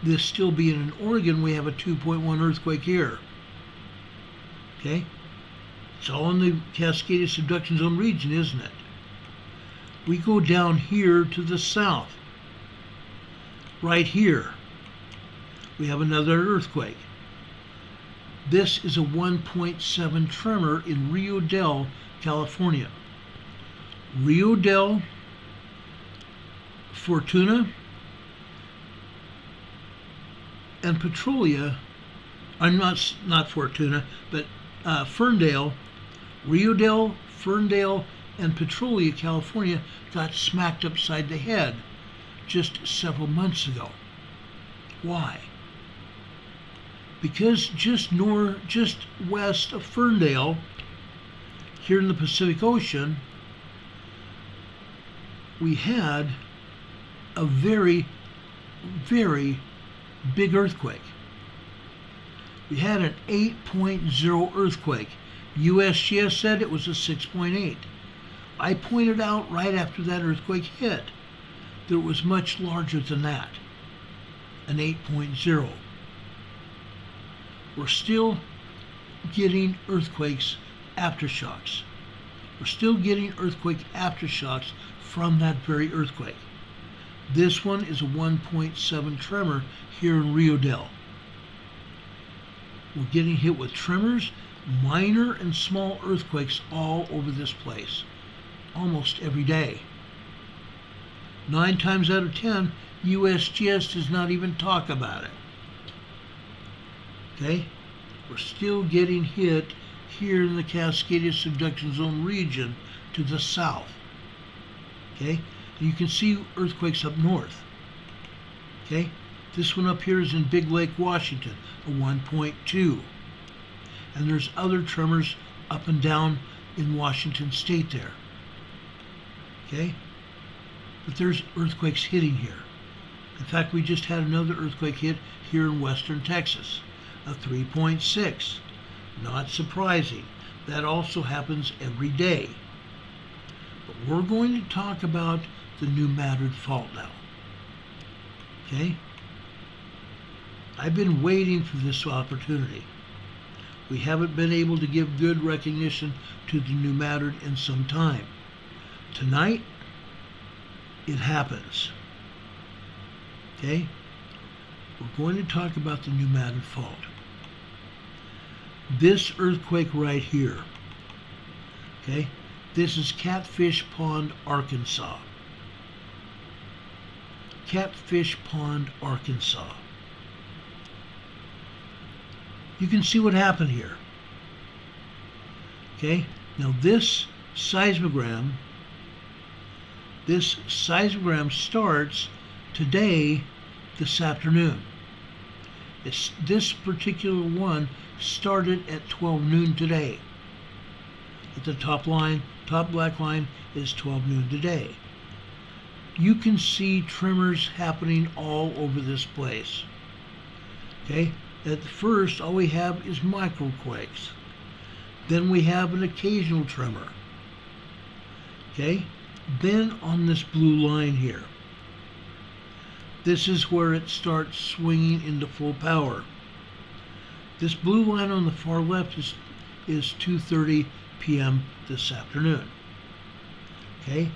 this still being in Oregon, we have a 2.1 earthquake here. Okay? It's all in the Cascadia Subduction Zone region, isn't it? We go down here to the south. Right here, we have another earthquake. This is a 1.7 tremor in Rio Del, California. Rio Del, Fortuna, and Petrolia, I'm not Fortuna, but Ferndale, Rio Del, Ferndale, and Petrolia, California, got smacked upside the head just several months ago. Why? Because just west of Ferndale, here in the Pacific Ocean, we had a very, very big earthquake. We had an 8.0 earthquake. USGS said it was a 6.8. I pointed out right after that earthquake hit that it was much larger than that, an 8.0. We're still getting earthquakes, aftershocks. We're still getting earthquake aftershocks from that very earthquake. This one is a 1.7 tremor here in Rio Del. We're getting hit with tremors, minor and small earthquakes all over this place, almost every day. 9 times out of 10, USGS does not even talk about it. Okay? We're still getting hit here in the Cascadia subduction zone region to the south. Okay? And you can see earthquakes up north. Okay? This one up here is in Big Lake, Washington, a 1.2. And there's other tremors up and down in Washington state there. Okay? But there's earthquakes hitting here. In fact, we just had another earthquake hit here in western Texas, a 3.6. Not surprising. That also happens every day. But we're going to talk about the New Madrid fault now. Okay? I've been waiting for this opportunity. We haven't been able to give good recognition to the New Madrid in some time. Tonight, it happens. Okay? We're going to talk about the New Madrid fault. This earthquake right here, okay? This is Catfish Pond, Arkansas. Catfish Pond, Arkansas. You can see what happened here. Okay? Now this seismogram starts today, this afternoon. This particular one started at 12 noon today. At the top black line is 12 noon today. You can see tremors happening all over this place. Okay? At first, all we have is microquakes. Then we have an occasional tremor. Okay? Then on this blue line here, this is where it starts swinging into full power. This blue line on the far left is 2:30 p.m. this afternoon. Okay?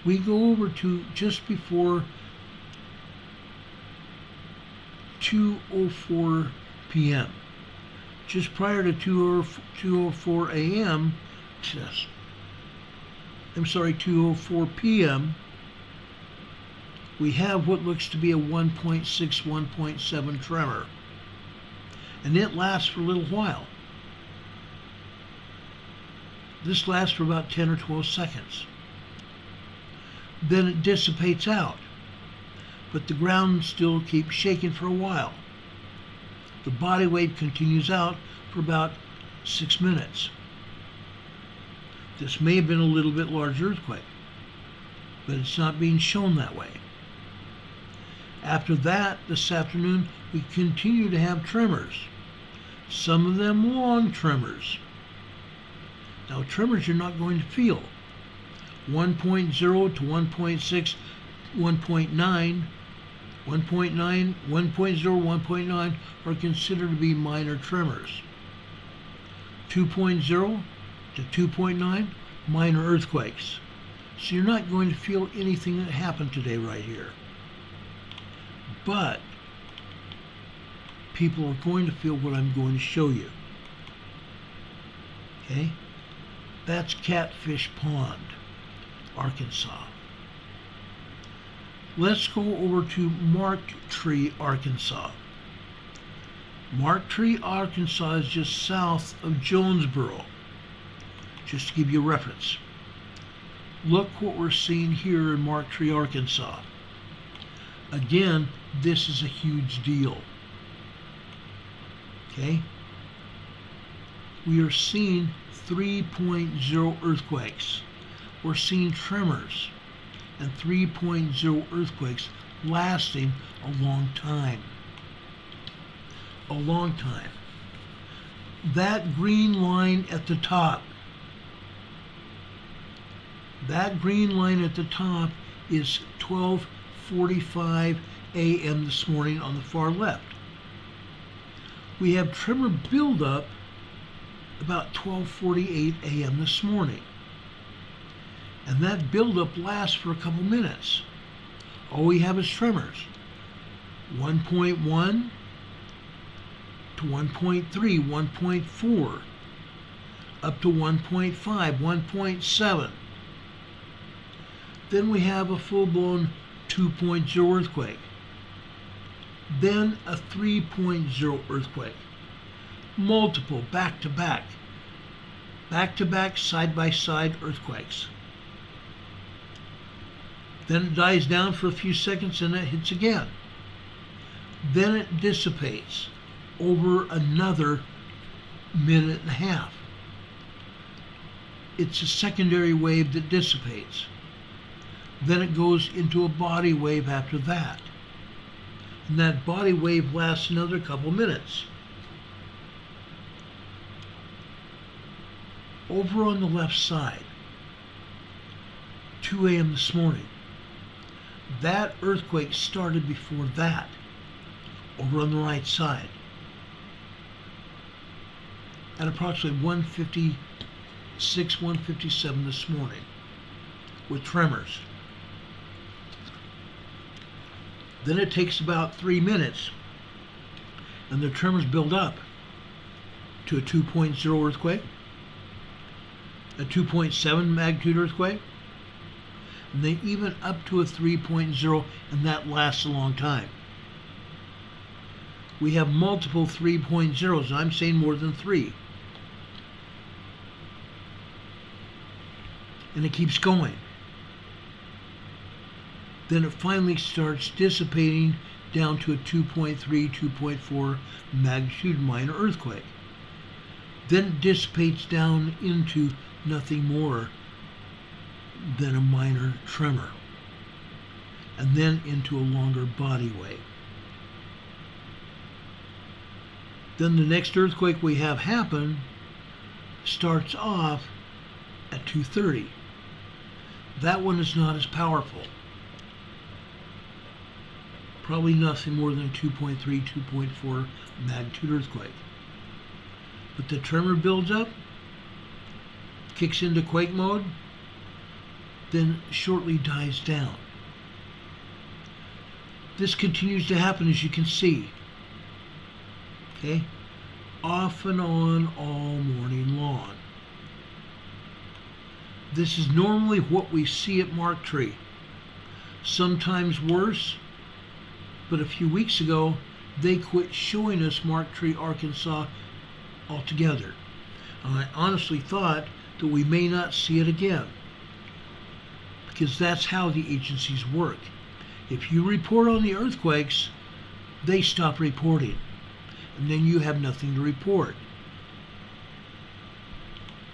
We go over to just before 2:04 p.m. Just prior to 2:04 a.m. I'm sorry, 2:04 p.m. we have what looks to be a 1.6, 1.7 tremor. And it lasts for a little while. This lasts for about 10 or 12 seconds. Then it dissipates out. But the ground still keeps shaking for a while. The body wave continues out for about 6 minutes. This may have been a little bit larger earthquake, but it's not being shown that way. After that, this afternoon, we continue to have tremors. Some of them long tremors. Now, tremors you're not going to feel. 1.0 to 1.6, 1.9, 1.9, 1.0, 1.9 are considered to be minor tremors. 2.0 to 2.9, minor earthquakes. So you're not going to feel anything that happened today right here. But people are going to feel what I'm going to show you. Okay? That's Catfish Pond, Arkansas. Let's go over to Marktree, Arkansas. Marktree, Arkansas is just south of Jonesboro. Just to give you a reference. Look what we're seeing here in Marktree, Arkansas. Again, this is a huge deal. Okay? We are seeing 3.0 earthquakes. We're seeing tremors and 3.0 earthquakes lasting a long time. A long time. That green line at the top, is 12:45 a.m. this morning on the far left. We have tremor buildup about 12:48 a.m. this morning. And that buildup lasts for a couple minutes. All we have is tremors. 1.1 to 1.3, 1.4, up to 1.5, 1.7. Then we have a full-blown 2.0 earthquake. Then a 3.0 earthquake. Multiple back-to-back, side-by-side earthquakes. Then it dies down for a few seconds and it hits again. Then it dissipates over another minute and a half. It's a secondary wave that dissipates. Then it goes into a body wave after that. And that body wave lasts another couple minutes. Over on the left side, 2 a.m. this morning, that earthquake started before that, over on the right side, at approximately 1:56, 1:57 this morning, with tremors. Then it takes about 3 minutes, and the tremors build up to a 2.0 earthquake, a 2.7 magnitude earthquake, and then even up to a 3.0, and that lasts a long time. We have multiple 3.0s, and I'm saying more than 3. And it keeps going. Then it finally starts dissipating down to a 2.3, 2.4 magnitude minor earthquake. Then it dissipates down into nothing more than a minor tremor, and then into a longer body wave. Then the next earthquake we have happen starts off at 2:30. That one is not as powerful. Probably nothing more than 2.3, 2.4 magnitude earthquake. But the tremor builds up, kicks into quake mode, then shortly dies down. This continues to happen, as you can see. Okay? Off and on all morning long. This is normally what we see at Mark Tree. Sometimes worse, but a few weeks ago, they quit showing us Mark Tree, Arkansas altogether. And I honestly thought that we may not see it again, because that's how the agencies work. If you report on the earthquakes, they stop reporting, and then you have nothing to report.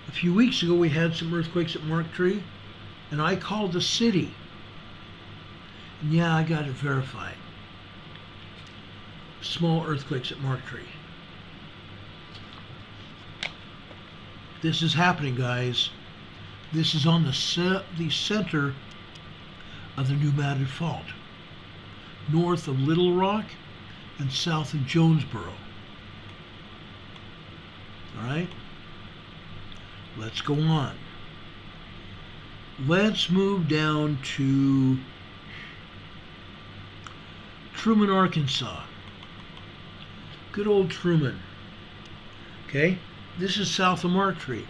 A few weeks ago, we had some earthquakes at Mark Tree, and I called the city. And yeah, I got it verified. Small earthquakes at Mark Tree. This is happening, guys. This is on the center of the New Madrid Fault, north of Little Rock and south of Jonesboro. All right? Let's go on. Let's move down to Truman, Arkansas. Good old Truman. Okay? This is south of Mark Tree.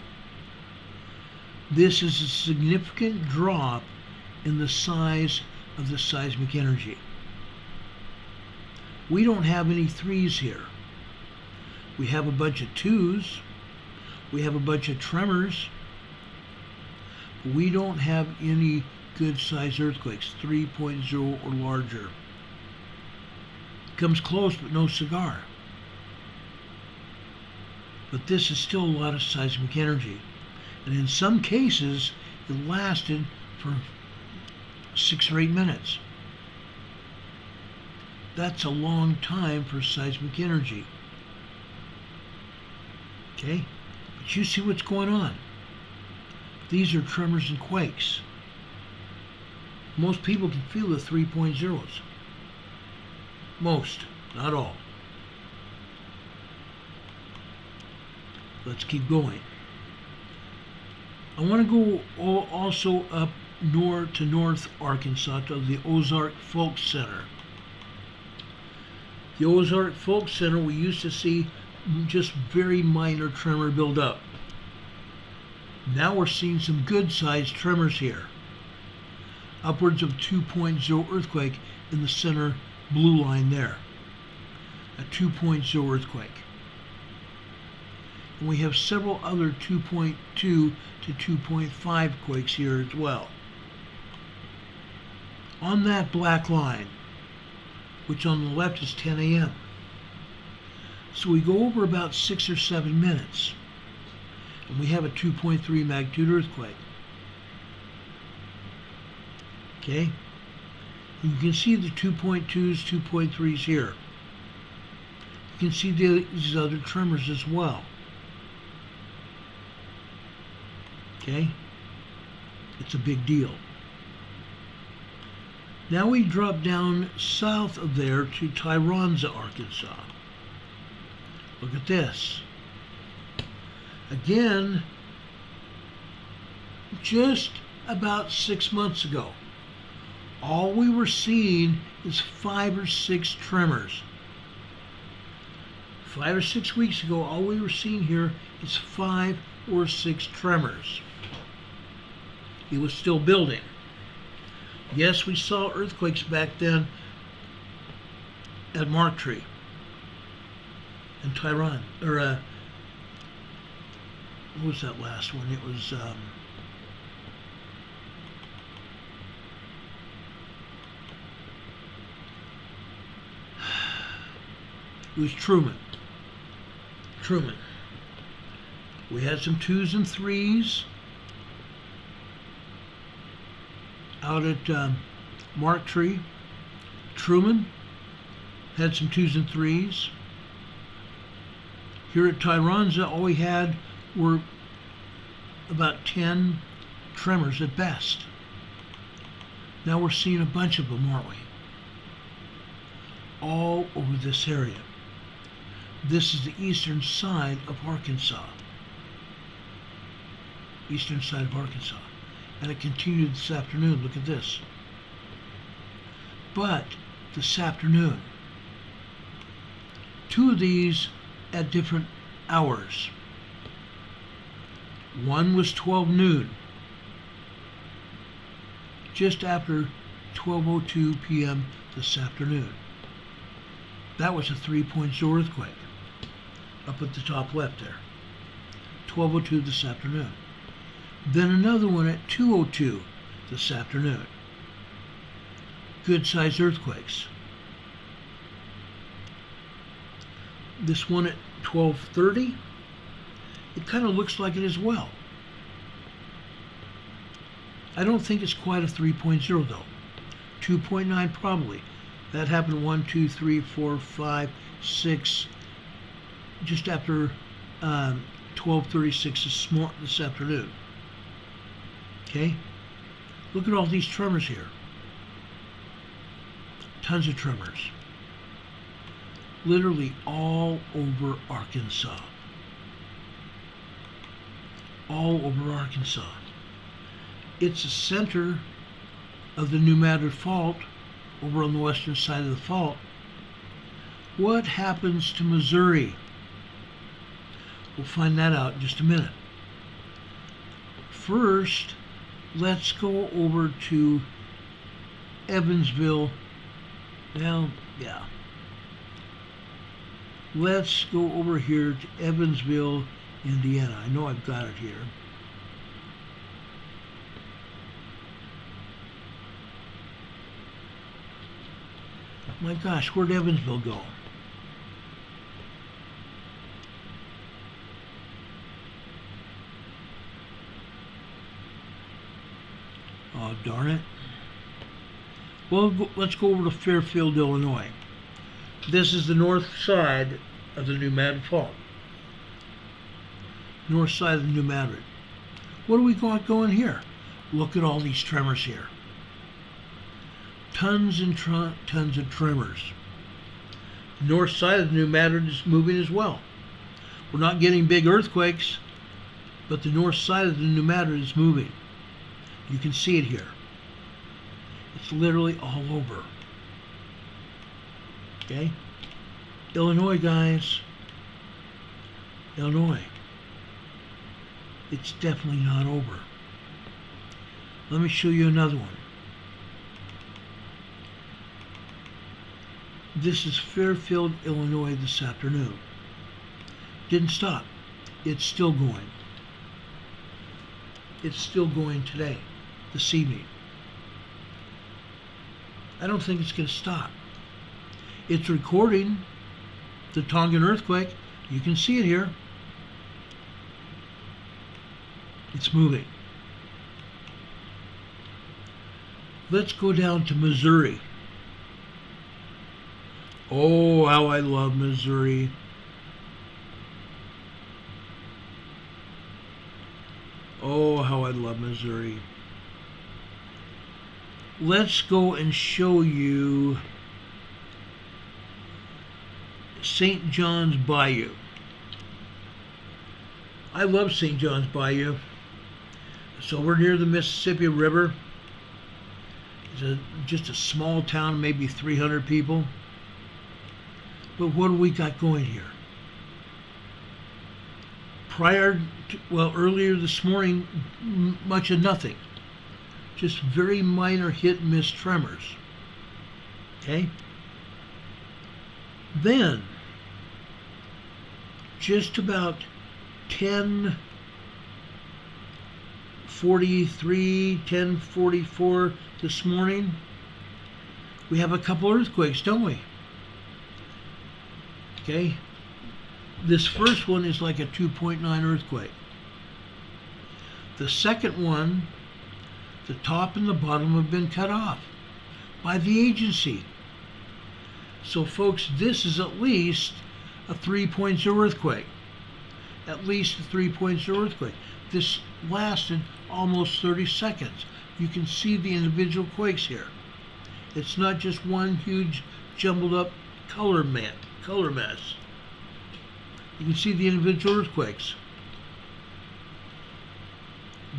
This is a significant drop in the size of the seismic energy. We don't have any 3s here. We have a bunch of 2s. We have a bunch of tremors. We don't have any good sized earthquakes, 3.0 or larger. Comes close, but no cigar. But this is still a lot of seismic energy. And in some cases, it lasted for 6 or 8 minutes. That's a long time for seismic energy. Okay? But you see what's going on. These are tremors and quakes. Most people can feel the 3.0s. Most, not all. Let's keep going. I want to go also up north to North Arkansas to the Ozark Folk Center. The Ozark Folk Center, we used to see just very minor tremor build up. Now we're seeing some good-sized tremors here. Upwards of 2.0 earthquake in the center blue line there. A 2.0 earthquake. And we have several other 2.2 to 2.5 quakes here as well. On that black line, which on the left is 10 a.m. So we go over about 6 or 7 minutes, and we have a 2.3 magnitude earthquake. Okay? And you can see the 2.2s, 2.3s here. You can see these other tremors as well. Okay? It's a big deal. Now we drop down south of there to Tyronza, Arkansas. Look at this. Again, just about 6 months ago, all we were seeing is 5 or 6 tremors. 5 or 6 weeks ago, all we were seeing here is 5 or 6 tremors. It was still building. Yes, we saw earthquakes back then at Marktree and Tyrone, or what was that last one? It was Truman. We had some 2s and 3s out at Marktree. Truman had some 2s and 3s. Here at Tyronza, all we had were about 10 tremors at best. Now we're seeing a bunch of them, aren't we? All over this area. This is the eastern side of Arkansas. Eastern side of Arkansas. And it continued this afternoon. Look at this. But this afternoon, 2 of these at different hours. One was 12 noon, just after 12:02 p.m. this afternoon. That was a 3.0 earthquake up at the top left there. 12:02 this afternoon. Then another one at 2:02 this afternoon. Good-sized earthquakes. This one at 12:30, it kind of looks like it as well. I don't think it's quite a 3.0 though. 2.9 probably. That happened 1, 2, 3, 4, 5, 6, just after 12:36 this afternoon. Okay? Look at all these tremors here. Tons of tremors. Literally all over Arkansas. All over Arkansas. It's the center of the New Madrid Fault over on the western side of the fault. What happens to Missouri? We'll find that out in just a minute. First, let's go over to Evansville. Well, yeah. Let's go over here to Evansville, Indiana. I know I've got it here. My gosh, where'd Evansville go? Oh, darn it. Well, let's go over to Fairfield, Illinois. This is the north side of the New Madrid Fault. North side of the New Madrid. What do we got going here? Look at all these tremors here. Tons and tons of tremors. North side of the New Madrid is moving as well. We're not getting big earthquakes, but the north side of the New Madrid is moving. You can see it here. It's literally all over. Okay? Illinois, guys. Illinois. It's definitely not over. Let me show you another one. This is Fairfield, Illinois this afternoon. Didn't stop. It's still going. It's still going today, this evening. I don't think it's going to stop. It's recording the Tongan earthquake. You can see it here. It's moving. Let's go down to Missouri. Oh, how I love Missouri. Oh, how I love Missouri. Let's go and show you St. John's Bayou. I love St. John's Bayou. So we're near the Mississippi River. It's just a small town, maybe 300 people. But what do we got going here? Earlier this morning, much of nothing. Just very minor hit and miss tremors. Okay? Then, just about 10:43, 10:44 this morning, we have a couple earthquakes, don't we? Okay? This first one is like a 2.9 earthquake. The second one, the top and the bottom have been cut off by the agency. So folks, this is at least a 3.0 earthquake. At least a 3.0 earthquake. This lasted almost 30 seconds. You can see the individual quakes here. It's not just one huge jumbled up color mess. You can see the individual earthquakes.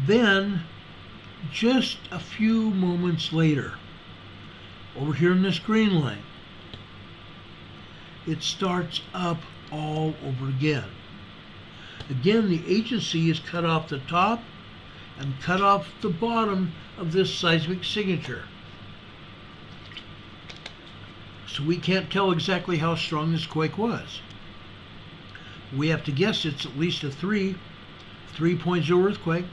Then, just a few moments later, over here in this green line, it starts up all over again. Again, the agency has cut off the top and cut off the bottom of this seismic signature. So we can't tell exactly how strong this quake was. We have to guess it's at least a 3.0 earthquake.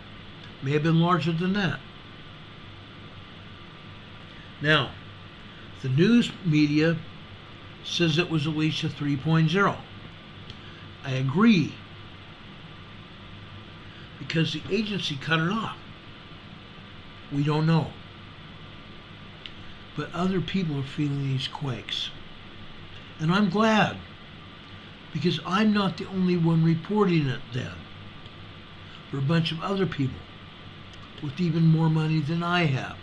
May have been larger than that. Now, the news media says it was at least a 3.0. I agree, because the agency cut it off. We don't know. But other people are feeling these quakes. And I'm glad, because I'm not the only one reporting it then. There are a bunch of other people with even more money than I have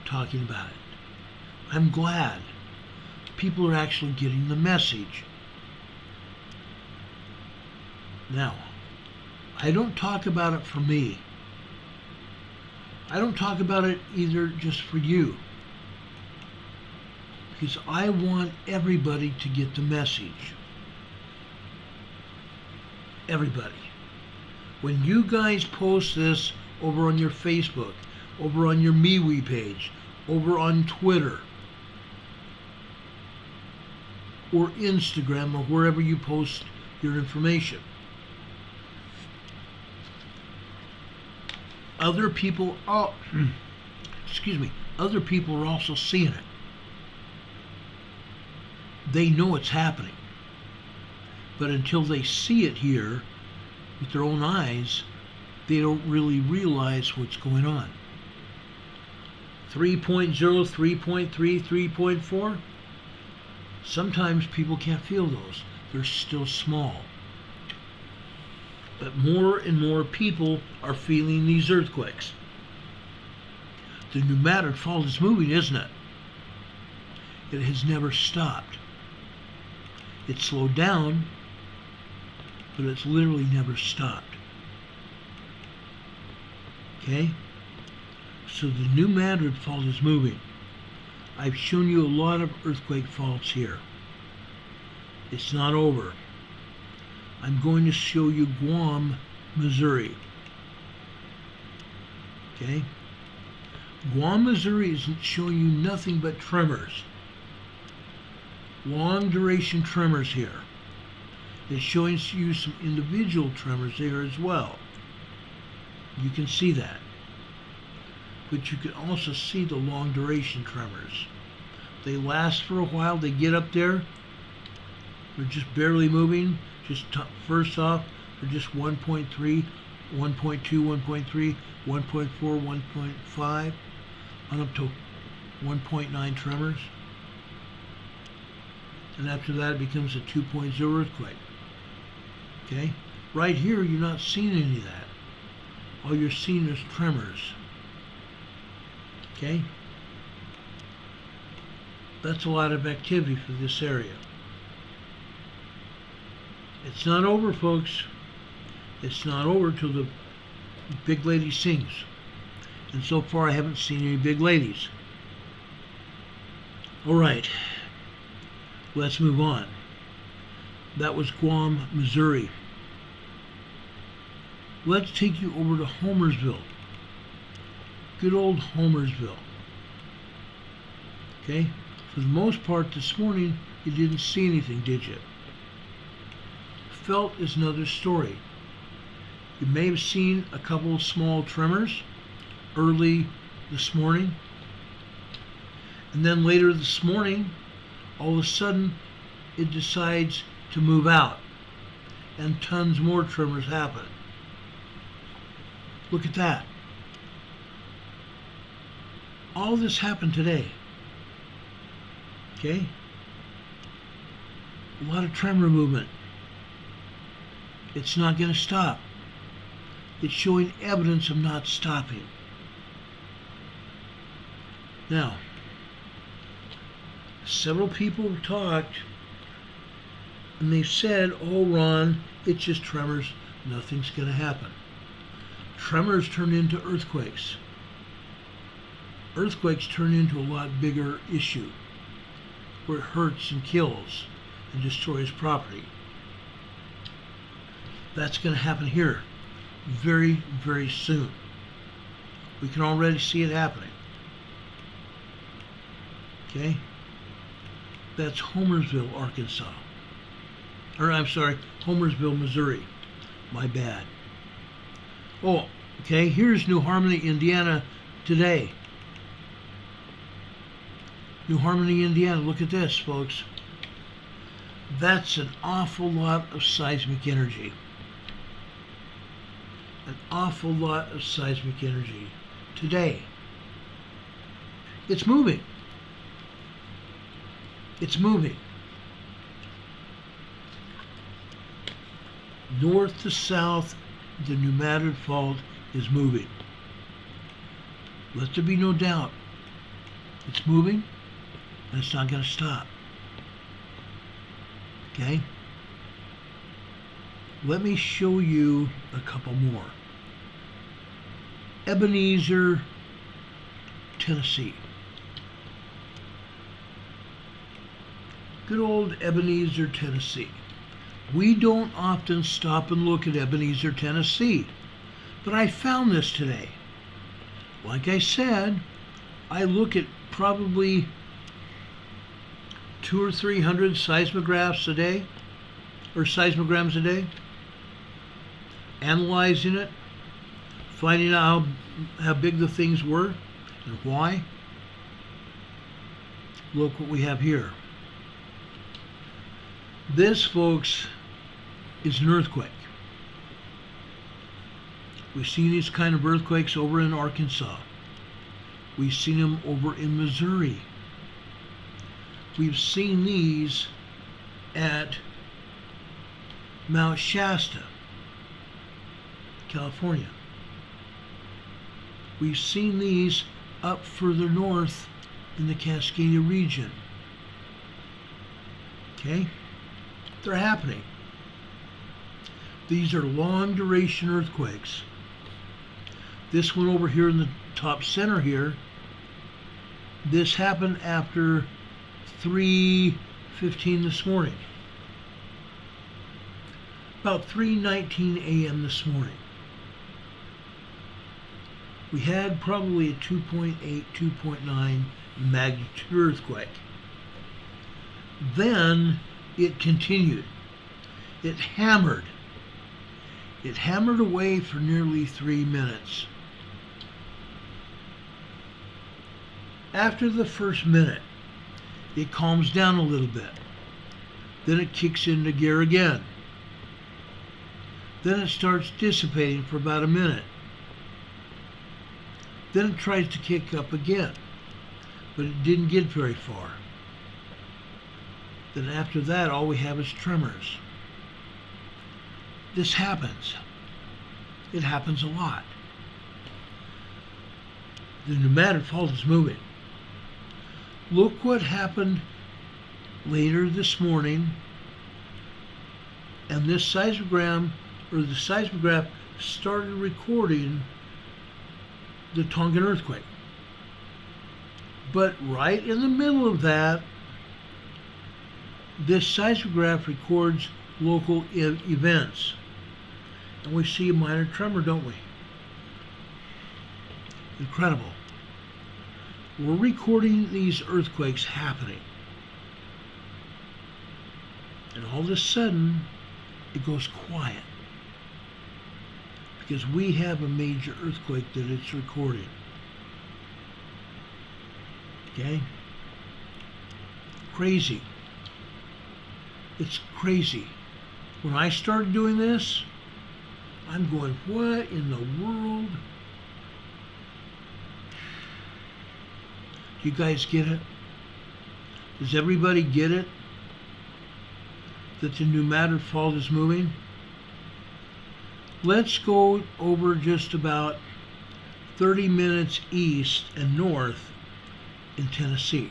talking about it. I'm glad people are actually getting the message. Now, I don't talk about it for me. I don't talk about it either just for you. Because I want everybody to get the message. Everybody. When you guys post this over on your Facebook, over on your MeWe page, over on Twitter, or Instagram, or wherever you post your information, other people are also seeing it. they know it's happening. But until they see it here with their own eyes, they don't really realize what's going on. 3.0, 3.3, 3.4. Sometimes people can't feel those. They're still small. But more and more people are feeling these earthquakes. The pneumatic fault is moving, isn't it? It has never stopped. It slowed down, but it's literally never stopped. Okay? So the new Madrid fault is moving. I've shown you a lot of earthquake faults here. It's not over. I'm going to show you Guam, Missouri. Okay? Guam, Missouri isn't showing you nothing but tremors. Long duration tremors here. It's showing you some individual tremors there as well. You can see that. But you can also see the long duration tremors. They last for a while, they get up there, they're just barely moving, first off, they're just 1.3, 1.2, 1.3, 1.4, 1.5, on up to 1.9 tremors. And after that it becomes a 2.0 earthquake. Okay? Right here you're not seeing any of that. All you're seeing is tremors. Okay? That's a lot of activity for this area. It's not over, folks. It's not over till the big lady sings. And so far I haven't seen any big ladies. Alright. Let's move on. That was Guam, Missouri. Let's take you over to Homersville. Good old Homersville. Okay? For the most part this morning, you didn't see anything, did you? Felt is another story. You may have seen a couple of small tremors early this morning. And then later this morning, all of a sudden, it decides to move out. And tons more tremors happen. Look at that. All this happened today. Okay? A lot of tremor movement. It's not going to stop. It's showing evidence of not stopping. Now, several people have talked and they've said, oh Ron, it's just tremors, nothing's going to happen. Tremors turn into earthquakes. Earthquakes turn into a lot bigger issue where it hurts and kills and destroys property. That's going to happen here very, very soon. We can already see it happening. Okay? That's Homersville, Arkansas. Or I'm sorry, Homersville, Missouri. My bad. Oh, okay, here's New Harmony, Indiana today. New Harmony, Indiana, look at this, folks. That's an awful lot of seismic energy. An awful lot of seismic energy today. It's moving. It's moving. North to south, the pneumatic fault is moving. Let there be no doubt. It's moving, and it's not going to stop. Okay? Let me show you a couple more. Ebenezer, Tennessee. Good old Ebenezer, Tennessee. We don't often stop and look at Ebenezer, Tennessee, but I found this today. Like I said, I look at probably 200 or 300 seismographs a day, or seismograms a day, analyzing it, finding out how big the things were and why. Look what we have here. This, folks, is an earthquake. We've seen these kind of earthquakes over in Arkansas. We've seen them over in Missouri. We've seen these at Mount Shasta, California. We've seen these up further north in the Cascadia region. Okay? They're happening. These are long duration earthquakes. This one over here in the top center here, this happened after 3:15 this morning. About 3:19 a.m. this morning. We had probably a 2.8, 2.9 magnitude earthquake. Then it continued. It hammered. It hammered away for nearly 3 minutes. After the first minute, it calms down a little bit. Then it kicks into gear again. Then it starts dissipating for about a minute. Then it tries to kick up again, but it didn't get very far. Then after that, all we have is tremors. This happens. It happens a lot. The pneumatic fault is moving. Look what happened later this morning, and this seismograph started recording the Tongan earthquake. But right in the middle of that, this seismograph records local events. And we see a minor tremor, don't we? Incredible. We're recording these earthquakes happening. And all of a sudden, it goes quiet. Because we have a major earthquake that it's recording. Okay? Crazy. It's crazy. When I started doing this, I'm going, what in the world? Do you guys get it? Does everybody get it? That the pneumatic fault is moving? Let's go over just about 30 minutes east and north in Tennessee.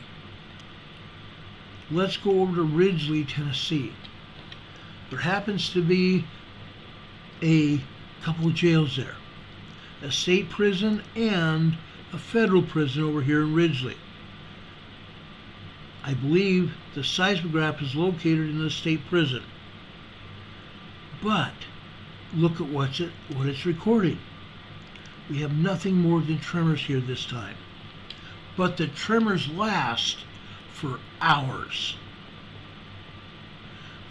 Let's go over to Ridgely, Tennessee. There happens to be a couple of jails there, a state prison and a federal prison over here in Ridgely. I believe the seismograph is located in the state prison. But look at what it's recording. We have nothing more than tremors here this time. But the tremors last for hours.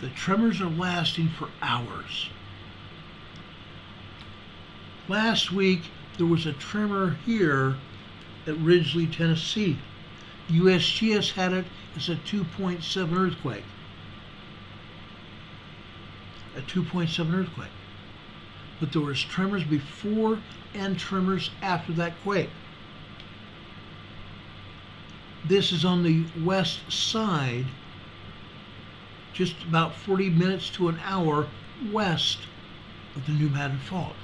The tremors are lasting for hours. Last week, there was a tremor here at Ridgely, Tennessee. USGS had it as a 2.7 earthquake. A 2.7 earthquake. But there was tremors before and tremors after that quake. This is on the west side, just about 40 minutes to an hour west of the pneumatic fault.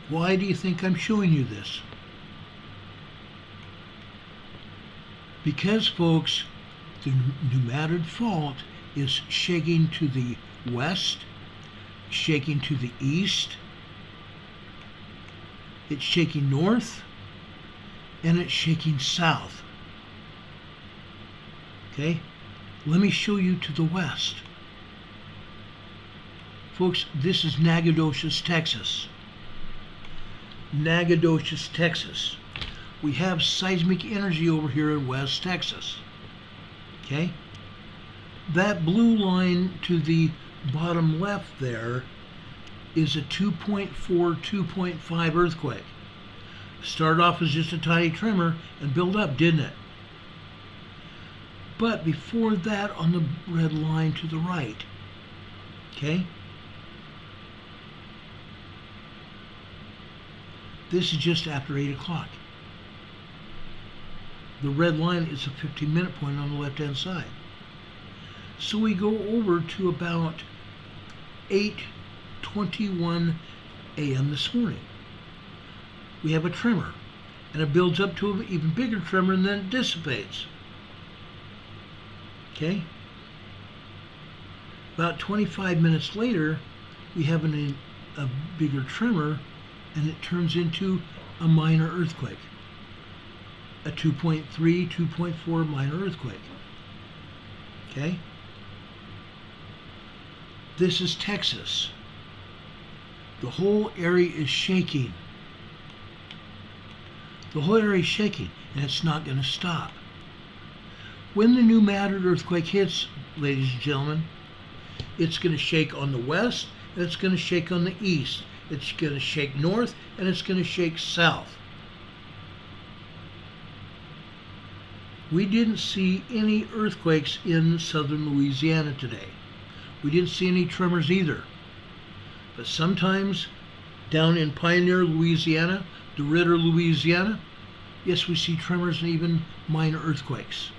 Why do you think I'm showing you this? Because, folks, the pneumatic fault is shaking to the west, shaking to the east, it's shaking north, and it's shaking south. Okay? Let me show you to the west. Folks, this is Nacogdoches, Texas. Nacogdoches, Texas. We have seismic energy over here in West Texas. Okay? That blue line to the bottom left there is a 2.4, 2.5 earthquake. Started off as just a tiny tremor and built up, didn't it? But before that, on the red line to the right, okay? This is just after 8 o'clock. The red line is a 15-minute point on the left-hand side. So we go over to about 8:21 a.m. this morning. We have a tremor, and it builds up to an even bigger tremor, and then it dissipates. Okay? About 25 minutes later, we have a bigger tremor, and it turns into a minor earthquake. A 2.3, 2.4 minor earthquake. Okay? This is Texas. The whole area is shaking. The whole area is shaking, and it's not going to stop. When the New Madrid earthquake hits, ladies and gentlemen, it's going to shake on the west, and it's going to shake on the east. It's going to shake north, and it's going to shake south. We didn't see any earthquakes in southern Louisiana today. We didn't see any tremors either. But sometimes down in Pioneer, Louisiana, DeRidder, Louisiana, yes, we see tremors and even minor earthquakes.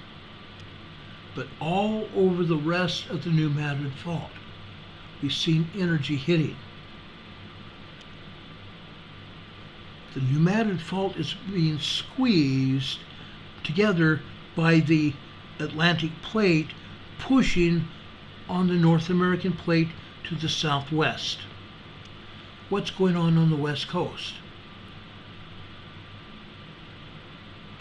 But all over the rest of the New Madrid Fault, we've seen energy hitting. The New Madrid Fault is being squeezed together by the Atlantic Plate pushing on the North American Plate to the southwest. What's going on the west coast?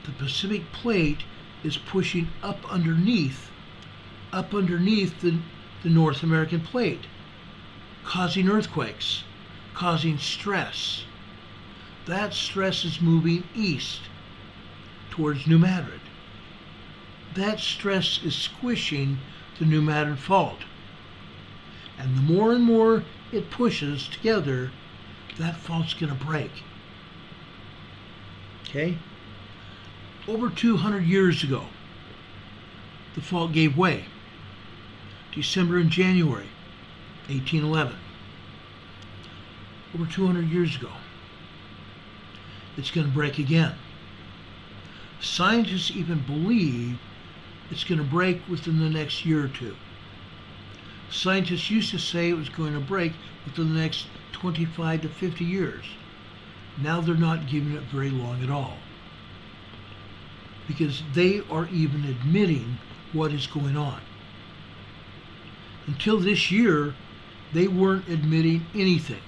The Pacific Plate is pushing up underneath the North American Plate, causing earthquakes, causing stress. That stress is moving east towards New Madrid. That stress is squishing the New Madrid Fault. And the more and more it pushes together, that fault's going to break. Okay? Over 200 years ago, the fault gave way. December and January, 1811. Over 200 years ago. It's going to break again. Scientists even believe it's going to break within the next year or two. Scientists used to say it was going to break within the next 25 to 50 years. Now they're not giving it very long at all, because they are even admitting what is going on. Until this year, they weren't admitting anything.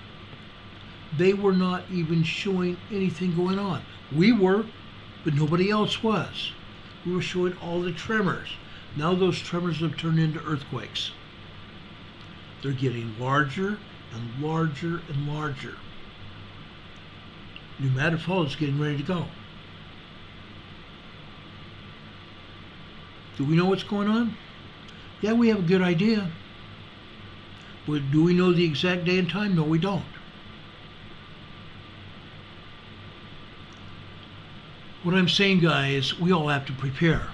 They were not even showing anything going on. We were, but nobody else was. We were showing all the tremors. Now those tremors have turned into earthquakes. They're getting larger and larger and larger. New Madrid Fault is getting ready to go. Do we know what's going on? Yeah, we have a good idea. But do we know the exact day and time? No, we don't. What I'm saying, guys, we all have to prepare.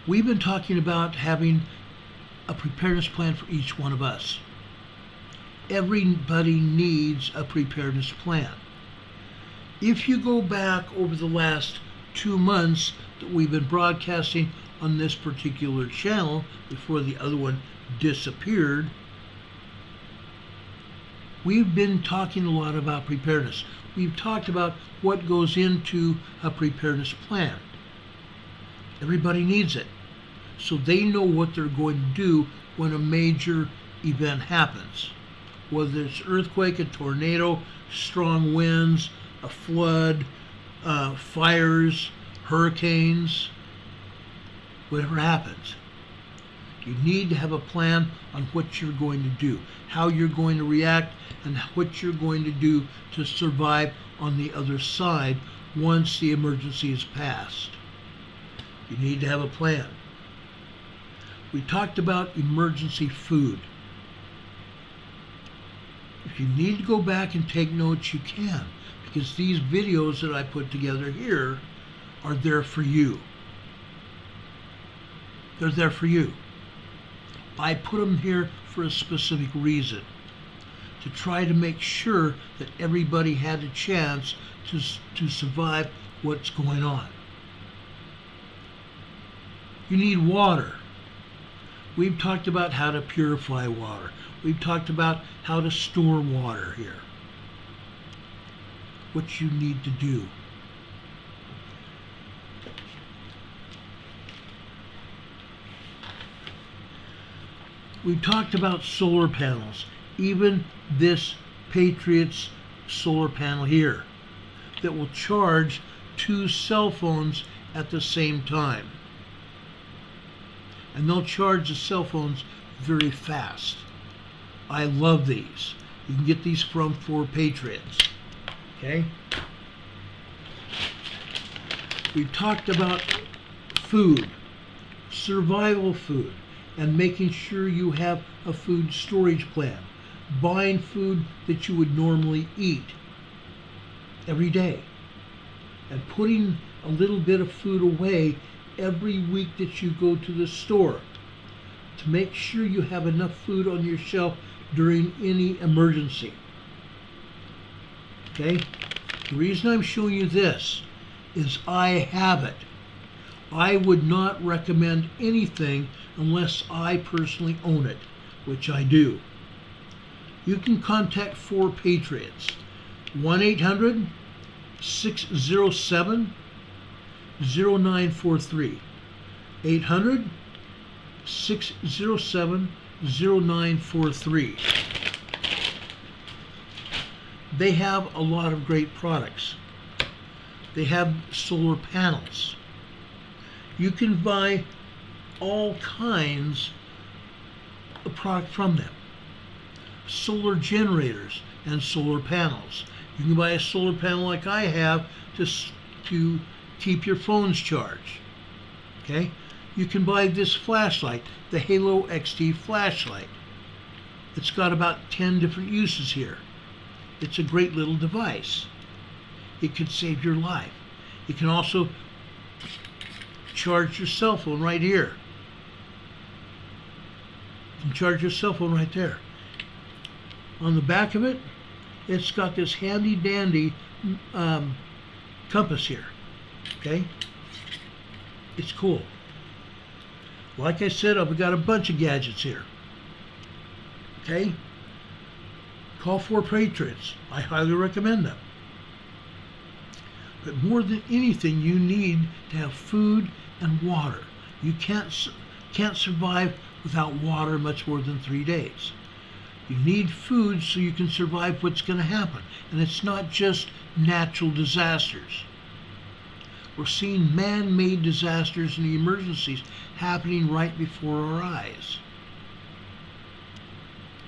We've been talking about having a preparedness plan for each one of us. Everybody needs a preparedness plan. If you go back over the last 2 months that we've been broadcasting on this particular channel before the other one disappeared, we've been talking a lot about preparedness. We've talked about what goes into a preparedness plan. Everybody needs it, so they know what they're going to do when a major event happens. Whether it's earthquake, a tornado, strong winds, a flood, fires, hurricanes, whatever happens. You need to have a plan on what you're going to do, how you're going to react, and what you're going to do to survive on the other side once the emergency is passed. You need to have a plan. We talked about emergency food. If you need to go back and take notes, you can, because these videos that I put together here are there for you. They're there for you. I put them here for a specific reason, to try to make sure that everybody had a chance to survive what's going on. You need water. We've talked about how to purify water. We've talked about how to store water here. What you need to do. We've talked about solar panels. Even this Patriot's solar panel here that will charge 2 cell phones at the same time. And they'll charge the cell phones very fast. I love these. You can get these from 4 Patriots. Okay? We've talked about food, survival food, and making sure you have a food storage plan. Buying food that you would normally eat every day. And putting a little bit of food away every week that you go to the store to make sure you have enough food on your shelf during any emergency. Okay? The reason I'm showing you this is I have it. I would not recommend anything unless I personally own it, which I do. You can contact 4 Patriots, 1-800-607-0943, 800-607-0943. They have a lot of great products. They have solar panels. You can buy all kinds of product from them. Solar generators and solar panels. You can buy a solar panel like I have to keep your phones charged. Okay? You can buy this flashlight, the Halo XT flashlight. It's got about 10 different uses here. It's a great little device. It could save your life. You can also charge your cell phone right here. You can charge your cell phone right there. On the back of it, it's got this handy dandy compass here. Okay? It's cool. Like I said, I've got a bunch of gadgets here. Okay? Call 4 Patriots. I highly recommend them. But more than anything, you need to have food and water. You can't survive without water much more than 3 days. You need food so you can survive what's going to happen. And it's not just natural disasters. We're seeing man-made disasters and emergencies happening right before our eyes.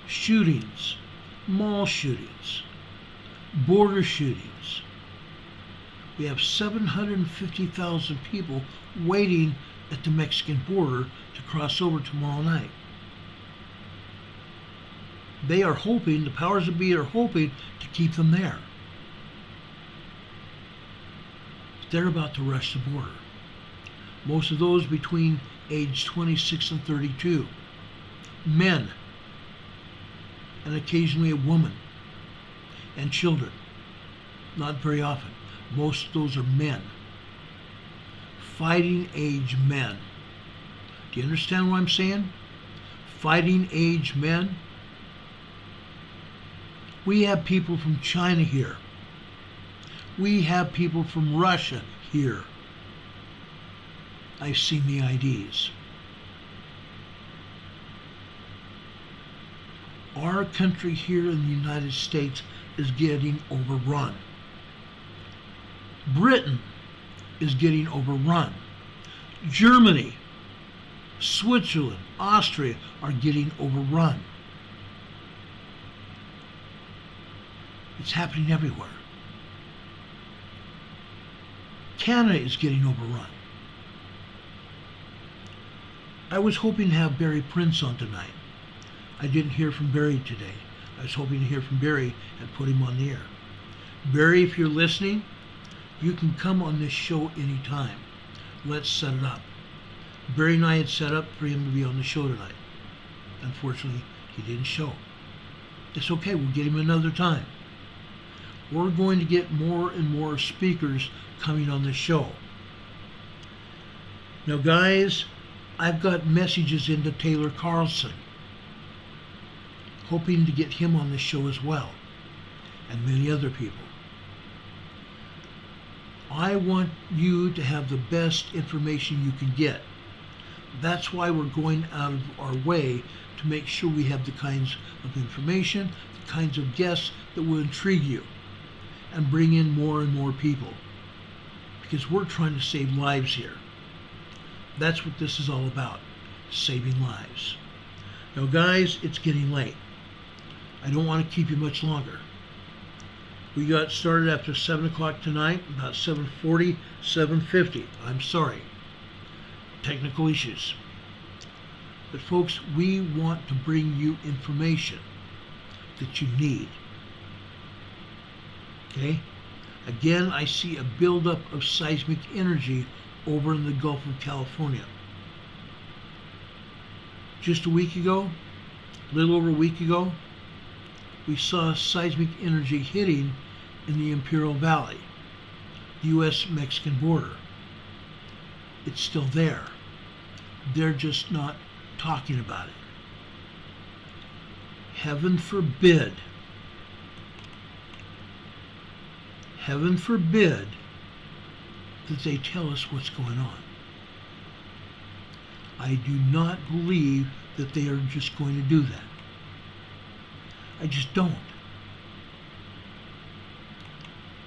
Shootings, mall shootings, border shootings. We have 750,000 people waiting at the Mexican border to cross over tomorrow night. They are hoping, the powers that be are hoping to keep them there. They're about to rush the border. Most of those between age 26 and 32. Men. And occasionally a woman. And children. Not very often. Most of those are men. Fighting age men. Do you understand what I'm saying? Fighting age men. We have people from China here. We have people from Russia here. I've seen the IDs. Our country here in the United States is getting overrun. Britain is getting overrun. Germany, Switzerland, Austria are getting overrun. It's happening everywhere. Canada is getting overrun. I was hoping to have Barry Prince on tonight. I didn't hear from Barry today. I was hoping to hear from Barry and put him on the air. Barry, if you're listening, you can come on this show anytime. Let's set it up. Barry and I had set up for him to be on the show tonight. Unfortunately, he didn't show. It's okay, we'll get him another time. We're going to get more and more speakers coming on the show. Now guys, I've got messages into Taylor Carlson, hoping to get him on the show as well, and many other people. I want you to have the best information you can get. That's why we're going out of our way to make sure we have the kinds of information, the kinds of guests that will intrigue you and bring in more and more people, because we're trying to save lives here. That's what this is all about, saving lives. Now guys, it's getting late. I don't want to keep you much longer. We got started after 7 o'clock tonight, about 7:40, 7:50. I'm sorry. Technical issues. But folks, we want to bring you information that you need. Okay? Again, I see a buildup of seismic energy over in the Gulf of California. Just a week ago, a little over a week ago, we saw seismic energy hitting in the Imperial Valley, the U.S.-Mexican border. It's still there. They're just not talking about it. Heaven forbid that they tell us what's going on. I do not believe that they are just going to do that. I just don't.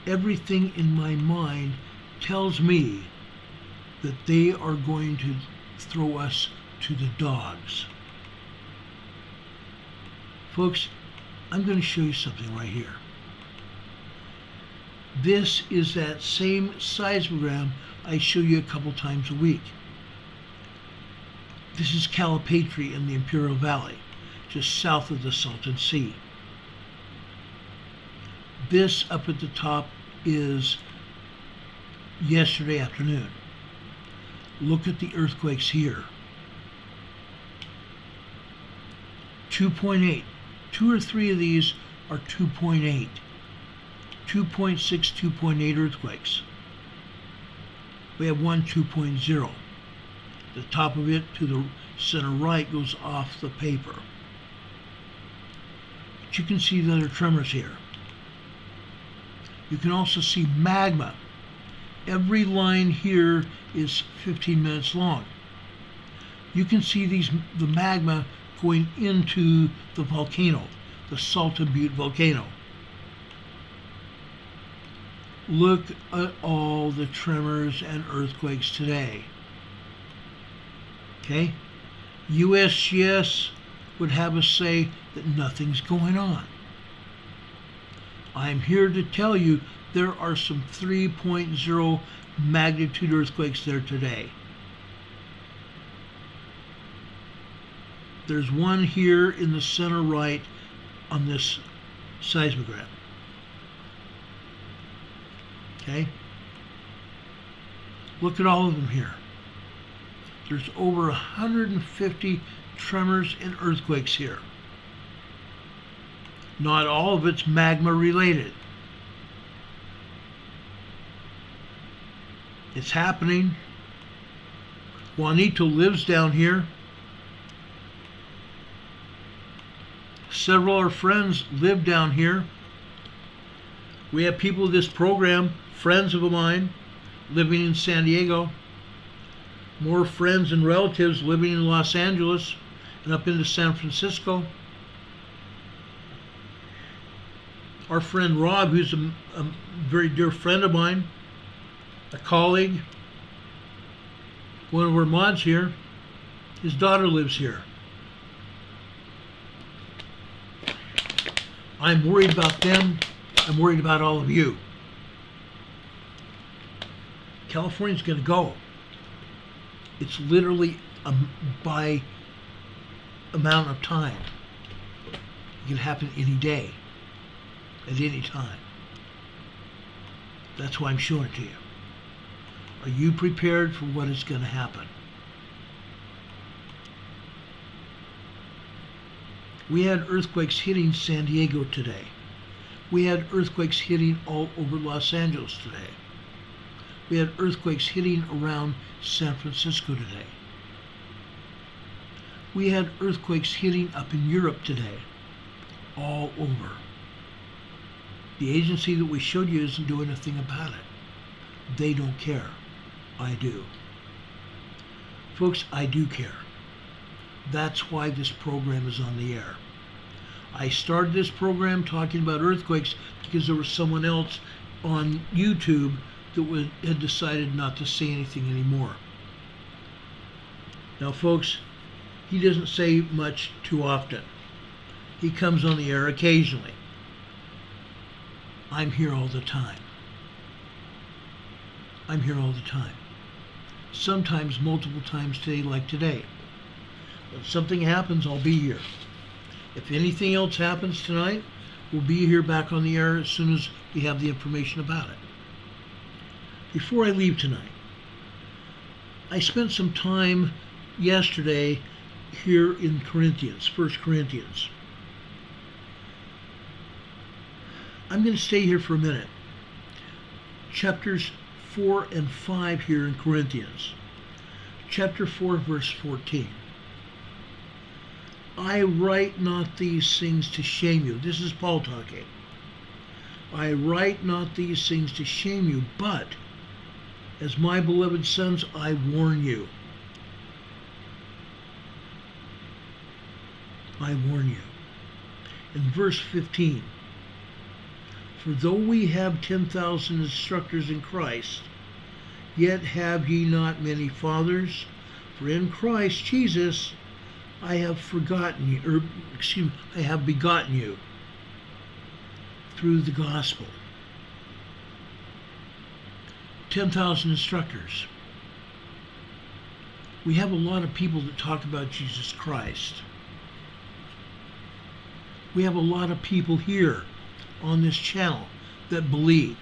Everything in my mind tells me that they are going to throw us to the dogs. Folks, I'm going to show you something right here. This is that same seismogram I show you a couple times a week. This is Calipatri in the Imperial Valley, just south of the Salton Sea. This up at the top is yesterday afternoon. Look at the earthquakes here. 2.8. 2 or 3 of these are 2.8. 2.6, 2.8 earthquakes. We have one 2.0. The top of it to the center right goes off the paper. But you can see the other tremors here. You can also see magma. Every line here is 15 minutes long. You can see the magma going into the volcano, the Salton Butte volcano. Look at all the tremors and earthquakes today. Okay? USGS would have us say that nothing's going on. I'm here to tell you there are some 3.0 magnitude earthquakes there today. There's one here in the center right on this seismogram. Okay? Look at all of them here. There's over 150 tremors and earthquakes here. Not all of it's magma related. It's happening. Juanito lives down here. Several of our friends live down here. We have people in this program, friends of mine, living in San Diego. More friends and relatives living in Los Angeles and up into San Francisco. Our friend Rob, who's a very dear friend of mine, a colleague, one of our mods here, his daughter lives here. I'm worried about them. I'm worried about all of you. California's going to go. It's literally by amount of time. It can happen any day, at any time. That's why I'm showing it to you. Are you prepared for what is going to happen? We had earthquakes hitting San Diego today. We had earthquakes hitting all over Los Angeles today. We had earthquakes hitting around San Francisco today. We had earthquakes hitting up in Europe today, all over. The agency that we showed you isn't doing a thing about it. They don't care. I do. Folks, I do care. That's why this program is on the air. I started this program talking about earthquakes because there was someone else on YouTube that had decided not to say anything anymore. Now, folks, he doesn't say much too often. He comes on the air occasionally. I'm here all the time. I'm here all the time. Sometimes multiple times today, like today. When something happens, I'll be here. If anything else happens tonight, we'll be here back on the air as soon as we have the information about it. Before I leave tonight, I spent some time yesterday here in Corinthians, 1 Corinthians. I'm going to stay here for a minute. Chapters 4 and 5 here in Corinthians. Chapter 4, verse 14. I write not these things to shame you. This is Paul talking. I write not these things to shame you, but as my beloved sons, I warn you. I warn you. In verse 15, for though we have 10,000 instructors in Christ, yet have ye not many fathers, for in Christ Jesus I have I have begotten you through the gospel. 10,000 instructors. We have a lot of people that talk about Jesus Christ. We have a lot of people here on this channel that believe,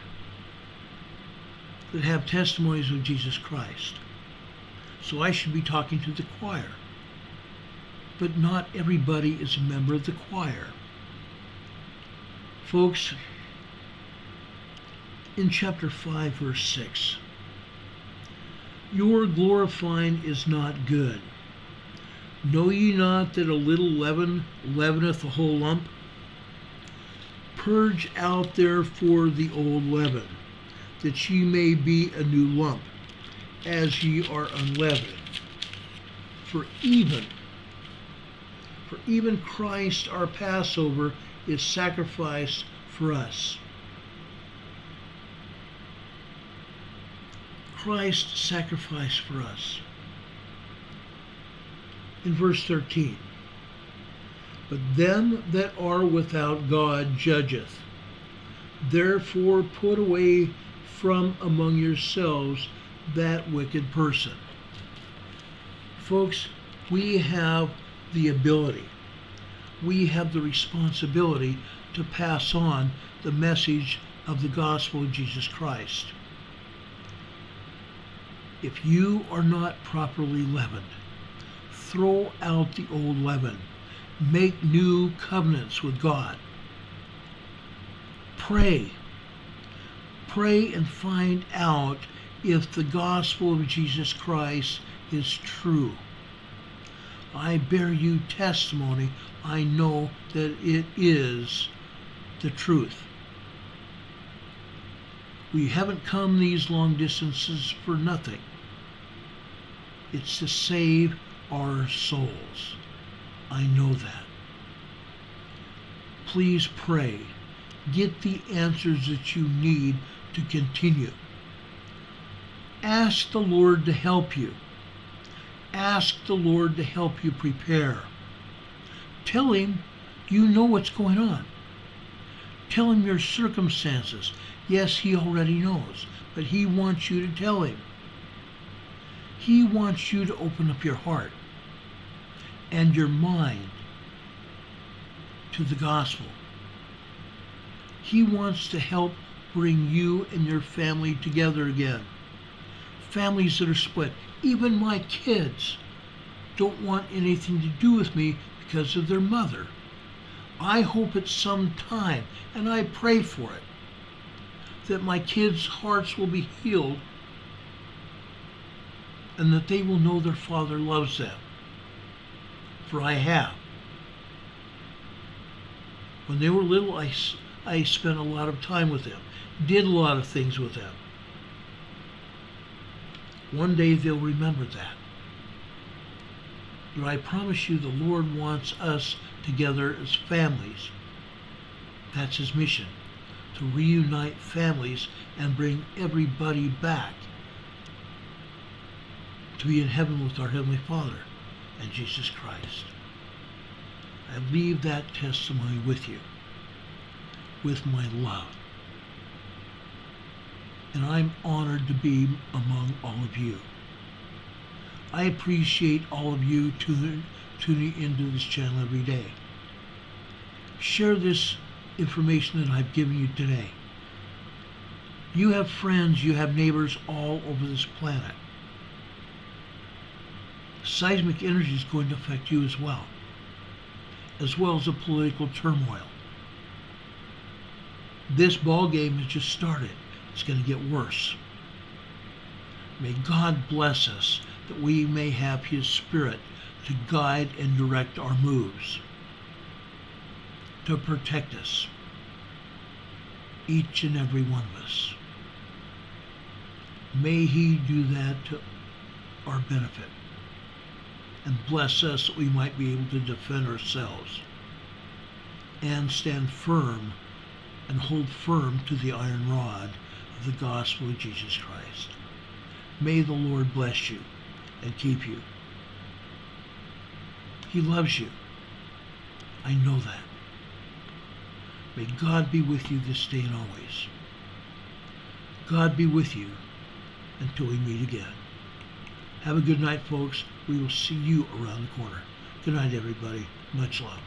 that have testimonies of Jesus Christ. So I should be talking to the choir. But not everybody is a member of the choir. Folks, in chapter 5, verse 6, your glorifying is not good. Know ye not that a little leaven leaveneth the whole lump? Purge out therefore the old leaven, that ye may be a new lump, as ye are unleavened. For even Christ our Passover is sacrificed for us. Christ sacrificed for us. In verse 13, but them that are without God judgeth. Therefore put away from among yourselves that wicked person. Folks, we have the ability, we have the responsibility to pass on the message of the gospel of Jesus Christ. If you are not properly leavened, throw out the old leaven. Make new covenants with God. Pray. Pray and find out if the gospel of Jesus Christ is true. I bear you testimony. I know that it is the truth. We haven't come these long distances for nothing. It's to save our souls. I know that. Please pray. Get the answers that you need to continue. Ask the Lord to help you. Ask the Lord to help you prepare. Tell Him you know what's going on. Tell Him your circumstances. Yes, He already knows, but He wants you to tell Him. He wants you to open up your heart and your mind to the gospel. He wants to help bring you and your family together again. Families that are split. Even my kids don't want anything to do with me because of their mother. I hope at some time, and I pray for it, that my kids' hearts will be healed and that they will know their Father loves them. For I have. When they were little, I spent a lot of time with them, did a lot of things with them. One day they'll remember that. But I promise you, the Lord wants us together as families. That's His mission, to reunite families and bring everybody back to be in heaven with our Heavenly Father and Jesus Christ. I leave that testimony with you, with my love. And I'm honored to be among all of you. I appreciate all of you tuning into this channel every day. Share this information that I've given you today. You have friends, you have neighbors all over this planet. Seismic energy is going to affect you as well as the political turmoil. This ball game has just started. It's going to get worse. May God bless us that we may have His Spirit to guide and direct our moves, to protect us, each and every one of us. May He do that to our benefit and bless us that we might be able to defend ourselves and stand firm and hold firm to the iron rod of the gospel of Jesus Christ. May the Lord bless you and keep you. He loves you. I know that. May God be with you this day and always. God be with you until we meet again. Have a good night, folks. We will see you around the corner. Good night, everybody. Much love.